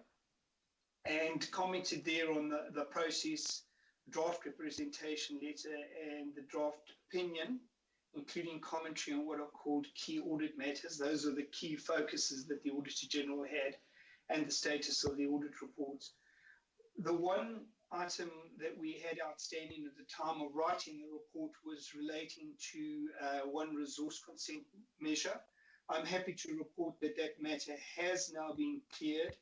and commented there on the process, draft representation letter and the draft opinion, including commentary on what are called key audit matters. Those are the key focuses that the Auditor General had and the status of the audit reports. The one item that we had outstanding at the time of writing the report was relating to one resource consent measure. I'm happy to report that that matter has now been cleared,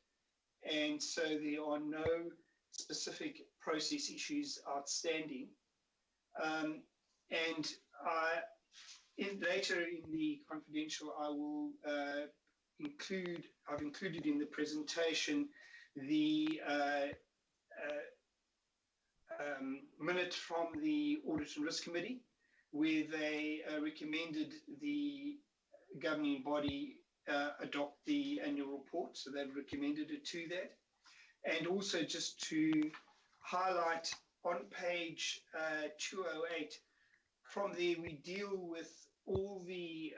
and so there are no specific process issues outstanding. And later in the confidential, I will I've included in the presentation the minute from the Audit and Risk Committee, where they recommended the governing body adopt the annual report. So they've recommended it to that. And also just to highlight on page 208, from there we deal with all the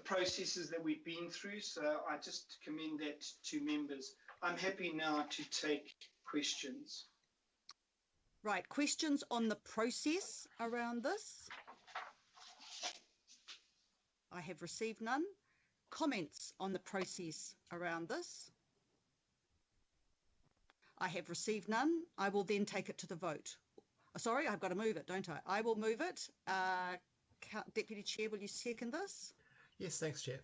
processes that we've been through. So I just commend that to members. I'm happy now to take questions. Right, questions on the process around this? I have received none. Comments on the process around this? I have received none. I will then take it to the vote. Sorry, I've got to move it, don't I? I will move it. Deputy Chair, will you second this? Yes, thanks, Chair.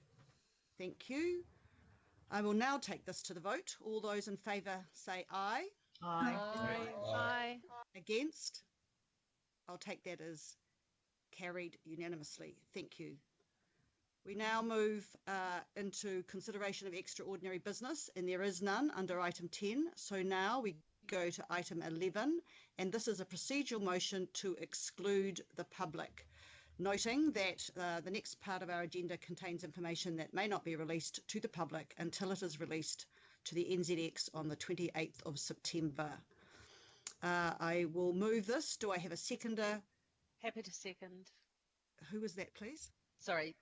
Thank you. I will now take this to the vote. All those in favour say aye. Aye. Aye. Against? I'll take that as carried unanimously. Thank you. We now move into consideration of extraordinary business, and there is none under item 10. So now we go to item 11, and this is a procedural motion to exclude the public, noting that the next part of our agenda contains information that may not be released to the public until it is released to the NZX on the 28th of September. I will move this. Do I have a seconder? Happy to second. Who was that, please? Sorry,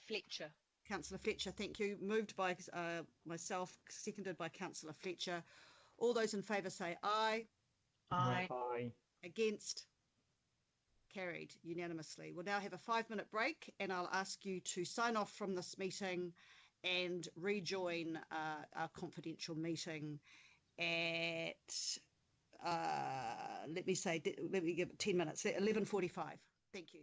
Fletcher. Councillor Fletcher, thank you. Moved by myself, seconded by Councillor Fletcher. All those in favour say aye. Aye. Aye. Against? Carried unanimously. We'll now have a 5-minute break, and I'll ask you to sign off from this meeting and rejoin our confidential meeting at, let me give it 10 minutes, 11:45. Thank you.